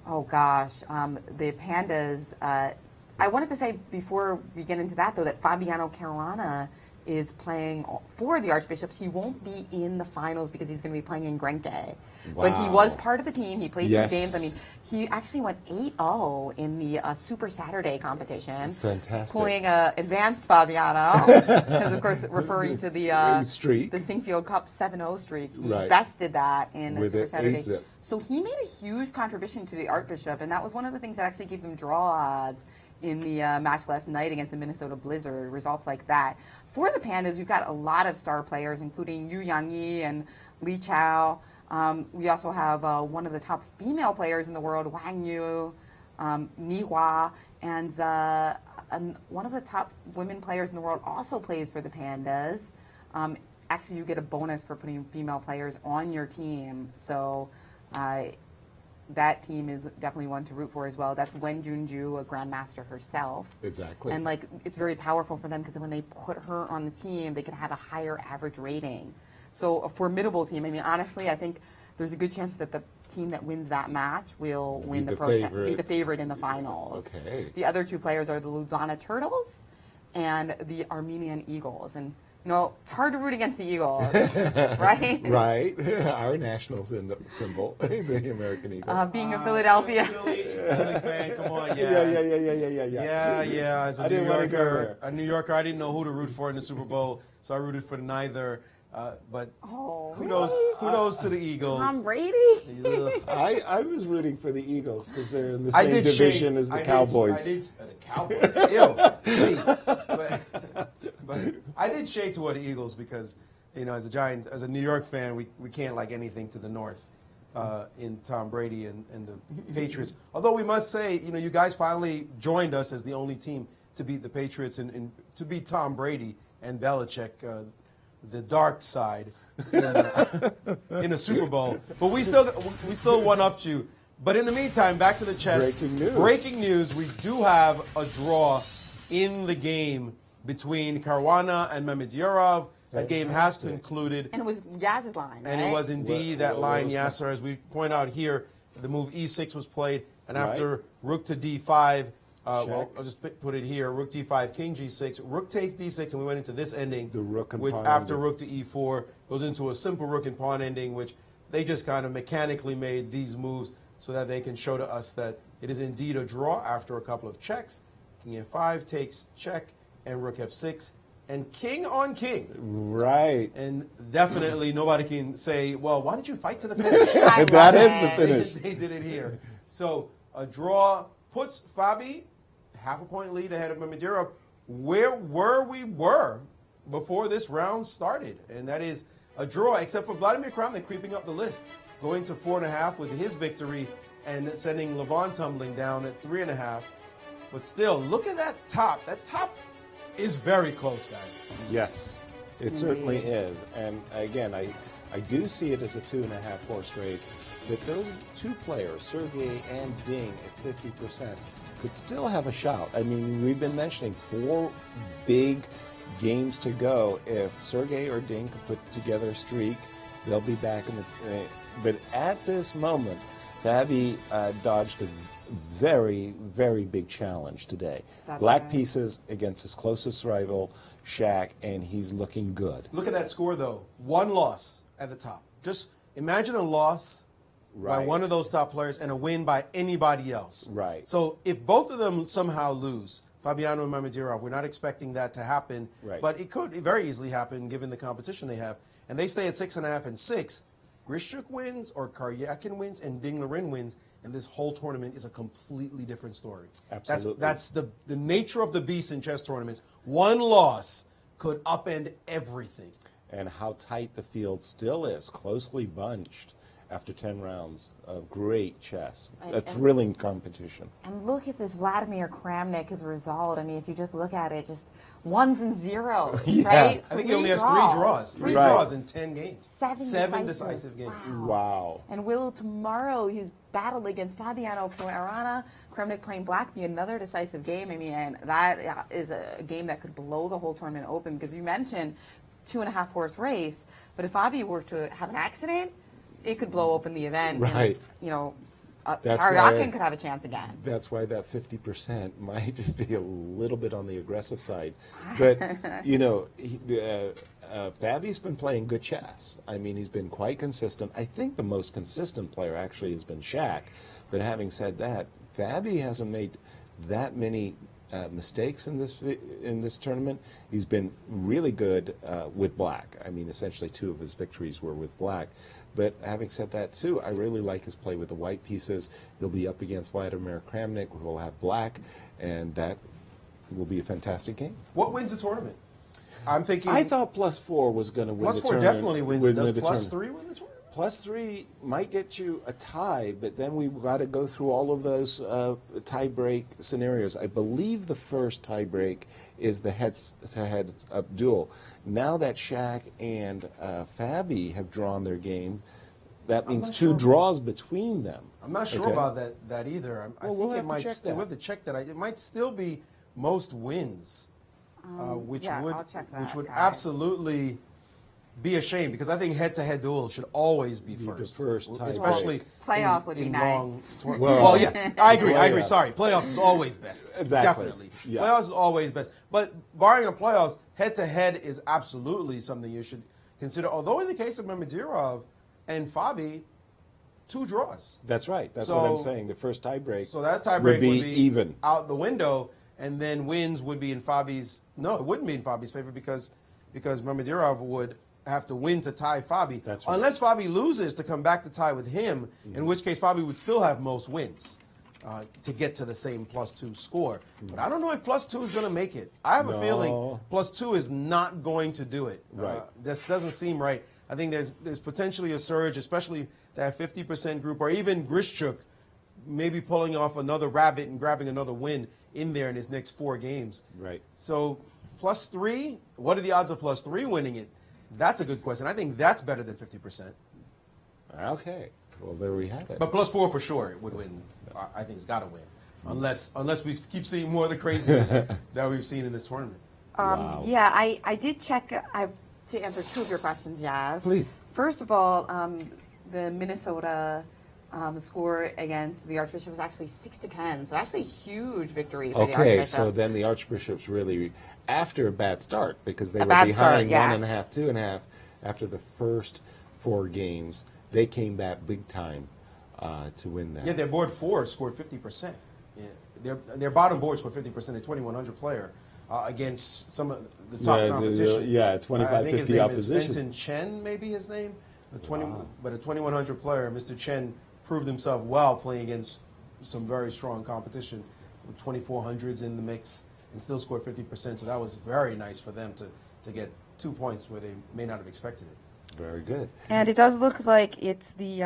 Oh gosh, the Pandas. I wanted to say before we get into that though that Fabiano Caruana is playing for the Archbishops. He won't be in the finals because he's going to be playing in Grenke. Wow. But he was part of the team. He played 3 Yes. games. I mean, he actually went 8-0 in the Super Saturday competition. Fantastic. Pulling advanced Fabiano, because of course referring to the streak. the Singfield Cup 7-0 streak. He Right. bested that in With Super an Saturday. 8-zip. So he made a huge contribution to the Archbishop, and that was one of the things that actually gave them draw odds in the match last night against the Minnesota Blizzard, results like that. For the Pandas, we've got a lot of star players, including Yu Yangyi and Li Chao. We also have one of the top female players in the world, Wang Yu, Ni Hua, and one of the top women players in the world also plays for the Pandas. Actually, you get a bonus for putting female players on your team, so that team is definitely one to root for as well. That's Wen Junju, a grandmaster herself. Exactly. And like it's very powerful for them because when they put her on the team, they can have a higher average rating. So a formidable team. I mean, honestly, I think there's a good chance that the team that wins that match will win Be the favorite in the finals. Okay. The other two players are the Lugana Turtles and the Armenian Eagles. And you know, it's hard to root against the Eagles, right? Right. Our national symbol, the American Eagle. Being a Philadelphia. Philly fan, come on, Yeah. As I didn't want to go there. a New Yorker, I didn't know who to root for in the Super Bowl, so I rooted for neither. But kudos to the Eagles. Tom Brady. I was rooting for the Eagles because they're in the I same did division shake- as the I Cowboys. did, the Cowboys. Ew, please. But I did shake toward the Eagles because, you know, as a New York fan, we can't like anything to the north in Tom Brady and the Patriots. Although we must say, you know, you guys finally joined us as the only team to beat the Patriots and to beat Tom Brady and Belichick, the dark side, in a Super Bowl. But we still one-upped you. But in the meantime, back to the chess. Breaking news. We do have a draw in the game between Caruana and Mamedyarov. That game has concluded. And it was Yaz's line, And right? it was indeed that line, Yasser. As we point out here, the move e6 was played. And after rook to d5, well, I'll just put it here. Rook d5, king g6. Rook takes d6, and we went into this ending. The rook and which pawn after ending. rook to e4 goes into a simple rook and pawn ending, which they just kind of mechanically made these moves so that they can show to us that it is indeed a draw after a couple of checks. King f5 takes check, and rook f6, and king on king. Right. And definitely nobody can say, well, why did you fight to the finish? That is the finish. They did it here. So a draw puts Fabi half a point lead ahead of Mamedyarov. Where we were before this round started, and that is a draw, except for Vladimir Kramnik creeping up the list, going to 4.5 with his victory and sending Levon tumbling down at 3.5. But still, look at that top. That top is very close, guys. Yes, it certainly is. And again, I do see it as a 2.5 horse race, but those two players, Sergei and Ding, at 50%, could still have a shout. I mean, we've been mentioning 4 big games to go. If Sergei or Ding can put together a streak, they'll be back in the. But at this moment, Fabi dodged a very, very big challenge today. Black pieces against his closest rival, Shaq, and he's looking good. Look at that score, though. 1 loss at the top. Just imagine a loss by one of those top players and a win by anybody else. Right. So if both of them somehow lose, Fabiana and Mamedyarov, we're not expecting that to happen, but it could very easily happen given the competition they have. And they stay at 6.5 and 6. Grisha wins or Kuryakin wins and Ding Larin wins, and this whole tournament is a completely different story. Absolutely. That's the nature of the beast in chess tournaments. 1 loss could upend everything. And how tight the field still is, closely bunched after 10 rounds of great chess. A thrilling competition. And look at this Vladimir Kramnik, his result. I mean, if you just look at it, just 1s and 0s, right? I think he only has 3 draws. 3 draws in 10 games. 7 decisive games. Wow. And will tomorrow his battle against Fabiana Caruana, Kramnik playing black, be another decisive game. I mean, and that is a game that could blow the whole tournament open, because you mentioned 2.5 horse race, but if Fabi were to have an accident, it could blow open the event. Right. And, Kuryakin could have a chance again. That's why that 50% might just be a little bit on the aggressive side. But, Fabi's been playing good chess. I mean, he's been quite consistent. I think the most consistent player actually has been Shaq. But having said that, Fabi hasn't made that many mistakes in this tournament. He's been really good with black. I mean, essentially 2 of his victories were with black. But having said that, too, I really like his play with the white pieces. He'll be up against Vladimir Kramnik, who will have black, and that will be a fantastic game. What wins the tournament? I'm thinking. I thought +4 was going to win the tournament. +4 definitely wins. Does +3 win the tournament? +3 might get you a tie, but then we've got to go through all of those tie-break scenarios. I believe the first tie-break is the head-to-head duel. Now that Shaq and Fabi have drawn their game, that means 2 draws between them. I'm not sure about that either. I think it might. We'll have to check that. It might still be most wins, which would absolutely be a shame, because I think head-to-head duels should always be first. The first tie, especially playoff would be nice. Well, yeah, I agree. Sorry, playoffs is always best. Exactly. Definitely, yeah. Playoffs is always best. But barring the playoffs, head-to-head is absolutely something you should consider. Although in the case of Mamedyarov and Fabi, 2 draws. That's right. That's what I'm saying. The first tiebreak. So that tiebreak would be even out the window, and then wins would be in Fabi's. No, it wouldn't be in Fabi's favor because Mamedyarov would have to win to tie Fabi. That's right. Unless Fabi loses to come back to tie with him, in which case Fabi would still have most wins to get to the same +2 score. But I don't know if +2 is going to make it. I have a feeling +2 is not going to do it. Right. This doesn't seem right. I think there's potentially a surge, especially that 50% group, or even Grisha maybe pulling off another rabbit and grabbing another win in there in his next 4 games. Right. So +3, what are the odds of +3 winning it? That's a good question. I think that's better than 50%. Okay. Well, there we have it. But +4 for sure it would win. I think it's got to win. Unless we keep seeing more of the craziness that we've seen in this tournament. Wow. Yeah, I did check. To answer 2 of your questions, Yaz. Please. First of all, the Minnesota score against the Archbishop was actually 6-10. So actually a huge victory for the Archbishop. So then the Archbishops really, after a bad start, because they were behind 1.5, 2.5 after the first 4 games, they came back big time to win that. Yeah, their board 4 scored 50%. Yeah, their bottom board scored 50%, a 2,100 player. against some of the top competition. 25, I think his 50 name opposition. is Vincent Chen, maybe his name. But a 2100 player, Mr. Chen proved himself well playing against some very strong competition, with 2400s in the mix, and still scored 50%. So that was very nice for them to get 2 points where they may not have expected it. Very good. And it does look like it's the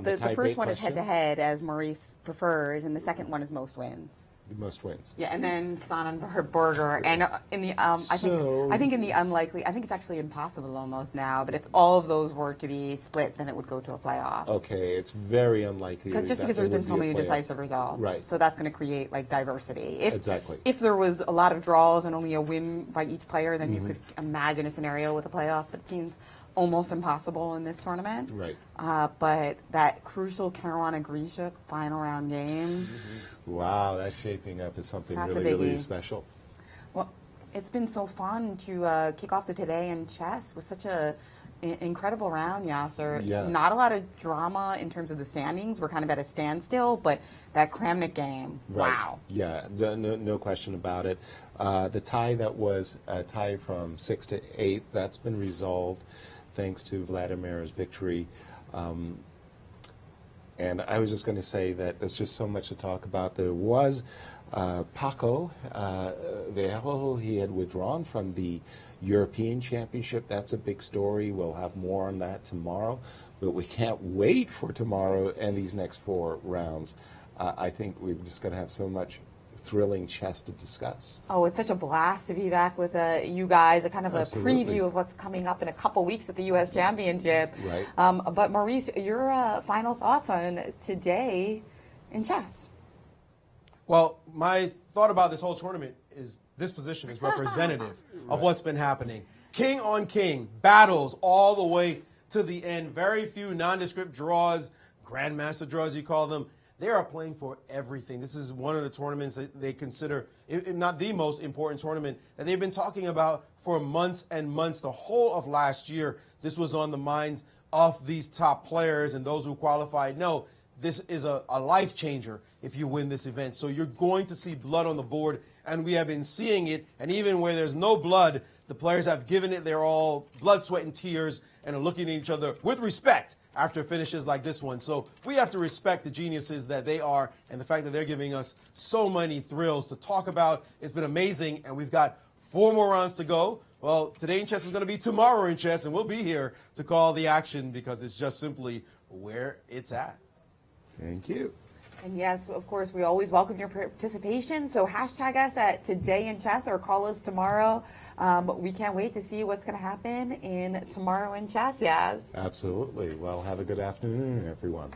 the first one is head-to-head, as Maurice prefers, and the second one is most wins. The most wins. Yeah, and then Sonnenberger, and in the I think in the unlikely, I think it's actually impossible almost now. But if all of those were to be split, then it would go to a playoff. Okay, it's very unlikely. Just because there's been so many decisive results, right? So that's going to create like diversity. Exactly. If there was a lot of draws and only a win by each player, then you could imagine a scenario with a playoff. But it seems almost impossible in this tournament. Right. But that crucial Caruana Grisha final round game. Wow, that's shaping up as something That's really special. Well, it's been so fun to kick off the Today in chess with such a incredible round, Yasser. Yeah. Not a lot of drama in terms of the standings. We're kind of at a standstill, but that Kramnik game, Right. wow. Yeah, no question about it. The tie that was a tie from 6 to 8, that's been resolved thanks to Vladimir's victory. And I was just going to say that there's just so much to talk about. There was Paco Viejo. He had withdrawn from the European Championship. That's a big story. We'll have more on that tomorrow. But we can't wait for tomorrow and these next 4 rounds. I think we're just going to have so much thrilling chess to discuss. Oh, it's such a blast to be back with you guys, a kind of Absolutely. a preview of what's coming up in a couple weeks at the U.S. Championship. Right. But Maurice, your final thoughts on Today in chess? Well, my thought about this whole tournament is this position is representative of what's been happening. King on king, battles all the way to the end. Very few nondescript draws, grandmaster draws you call them. They are playing for everything. This is one of the tournaments that they consider, if not the most important tournament, that they've been talking about for months and months. The whole of last year, this was on the minds of these top players and those who qualified. No, this is a life changer if you win this event. So you're going to see blood on the board, and we have been seeing it. And even where there's no blood, the players have given it their all, blood, sweat, and tears, and are looking at each other with respect after finishes like this one. So we have to respect the geniuses that they are, and the fact that they're giving us so many thrills to talk about. It's been amazing, and we've got 4 more rounds to go. Well, Today in Chess is going to be tomorrow in chess, and we'll be here to call the action because it's just simply where it's at. Thank you. And yes, of course, we always welcome your participation. So hashtag us at Today in Chess or call us tomorrow. We can't wait to see what's going to happen in Tomorrow in Chess, Yaz. Absolutely. Well, have a good afternoon, everyone.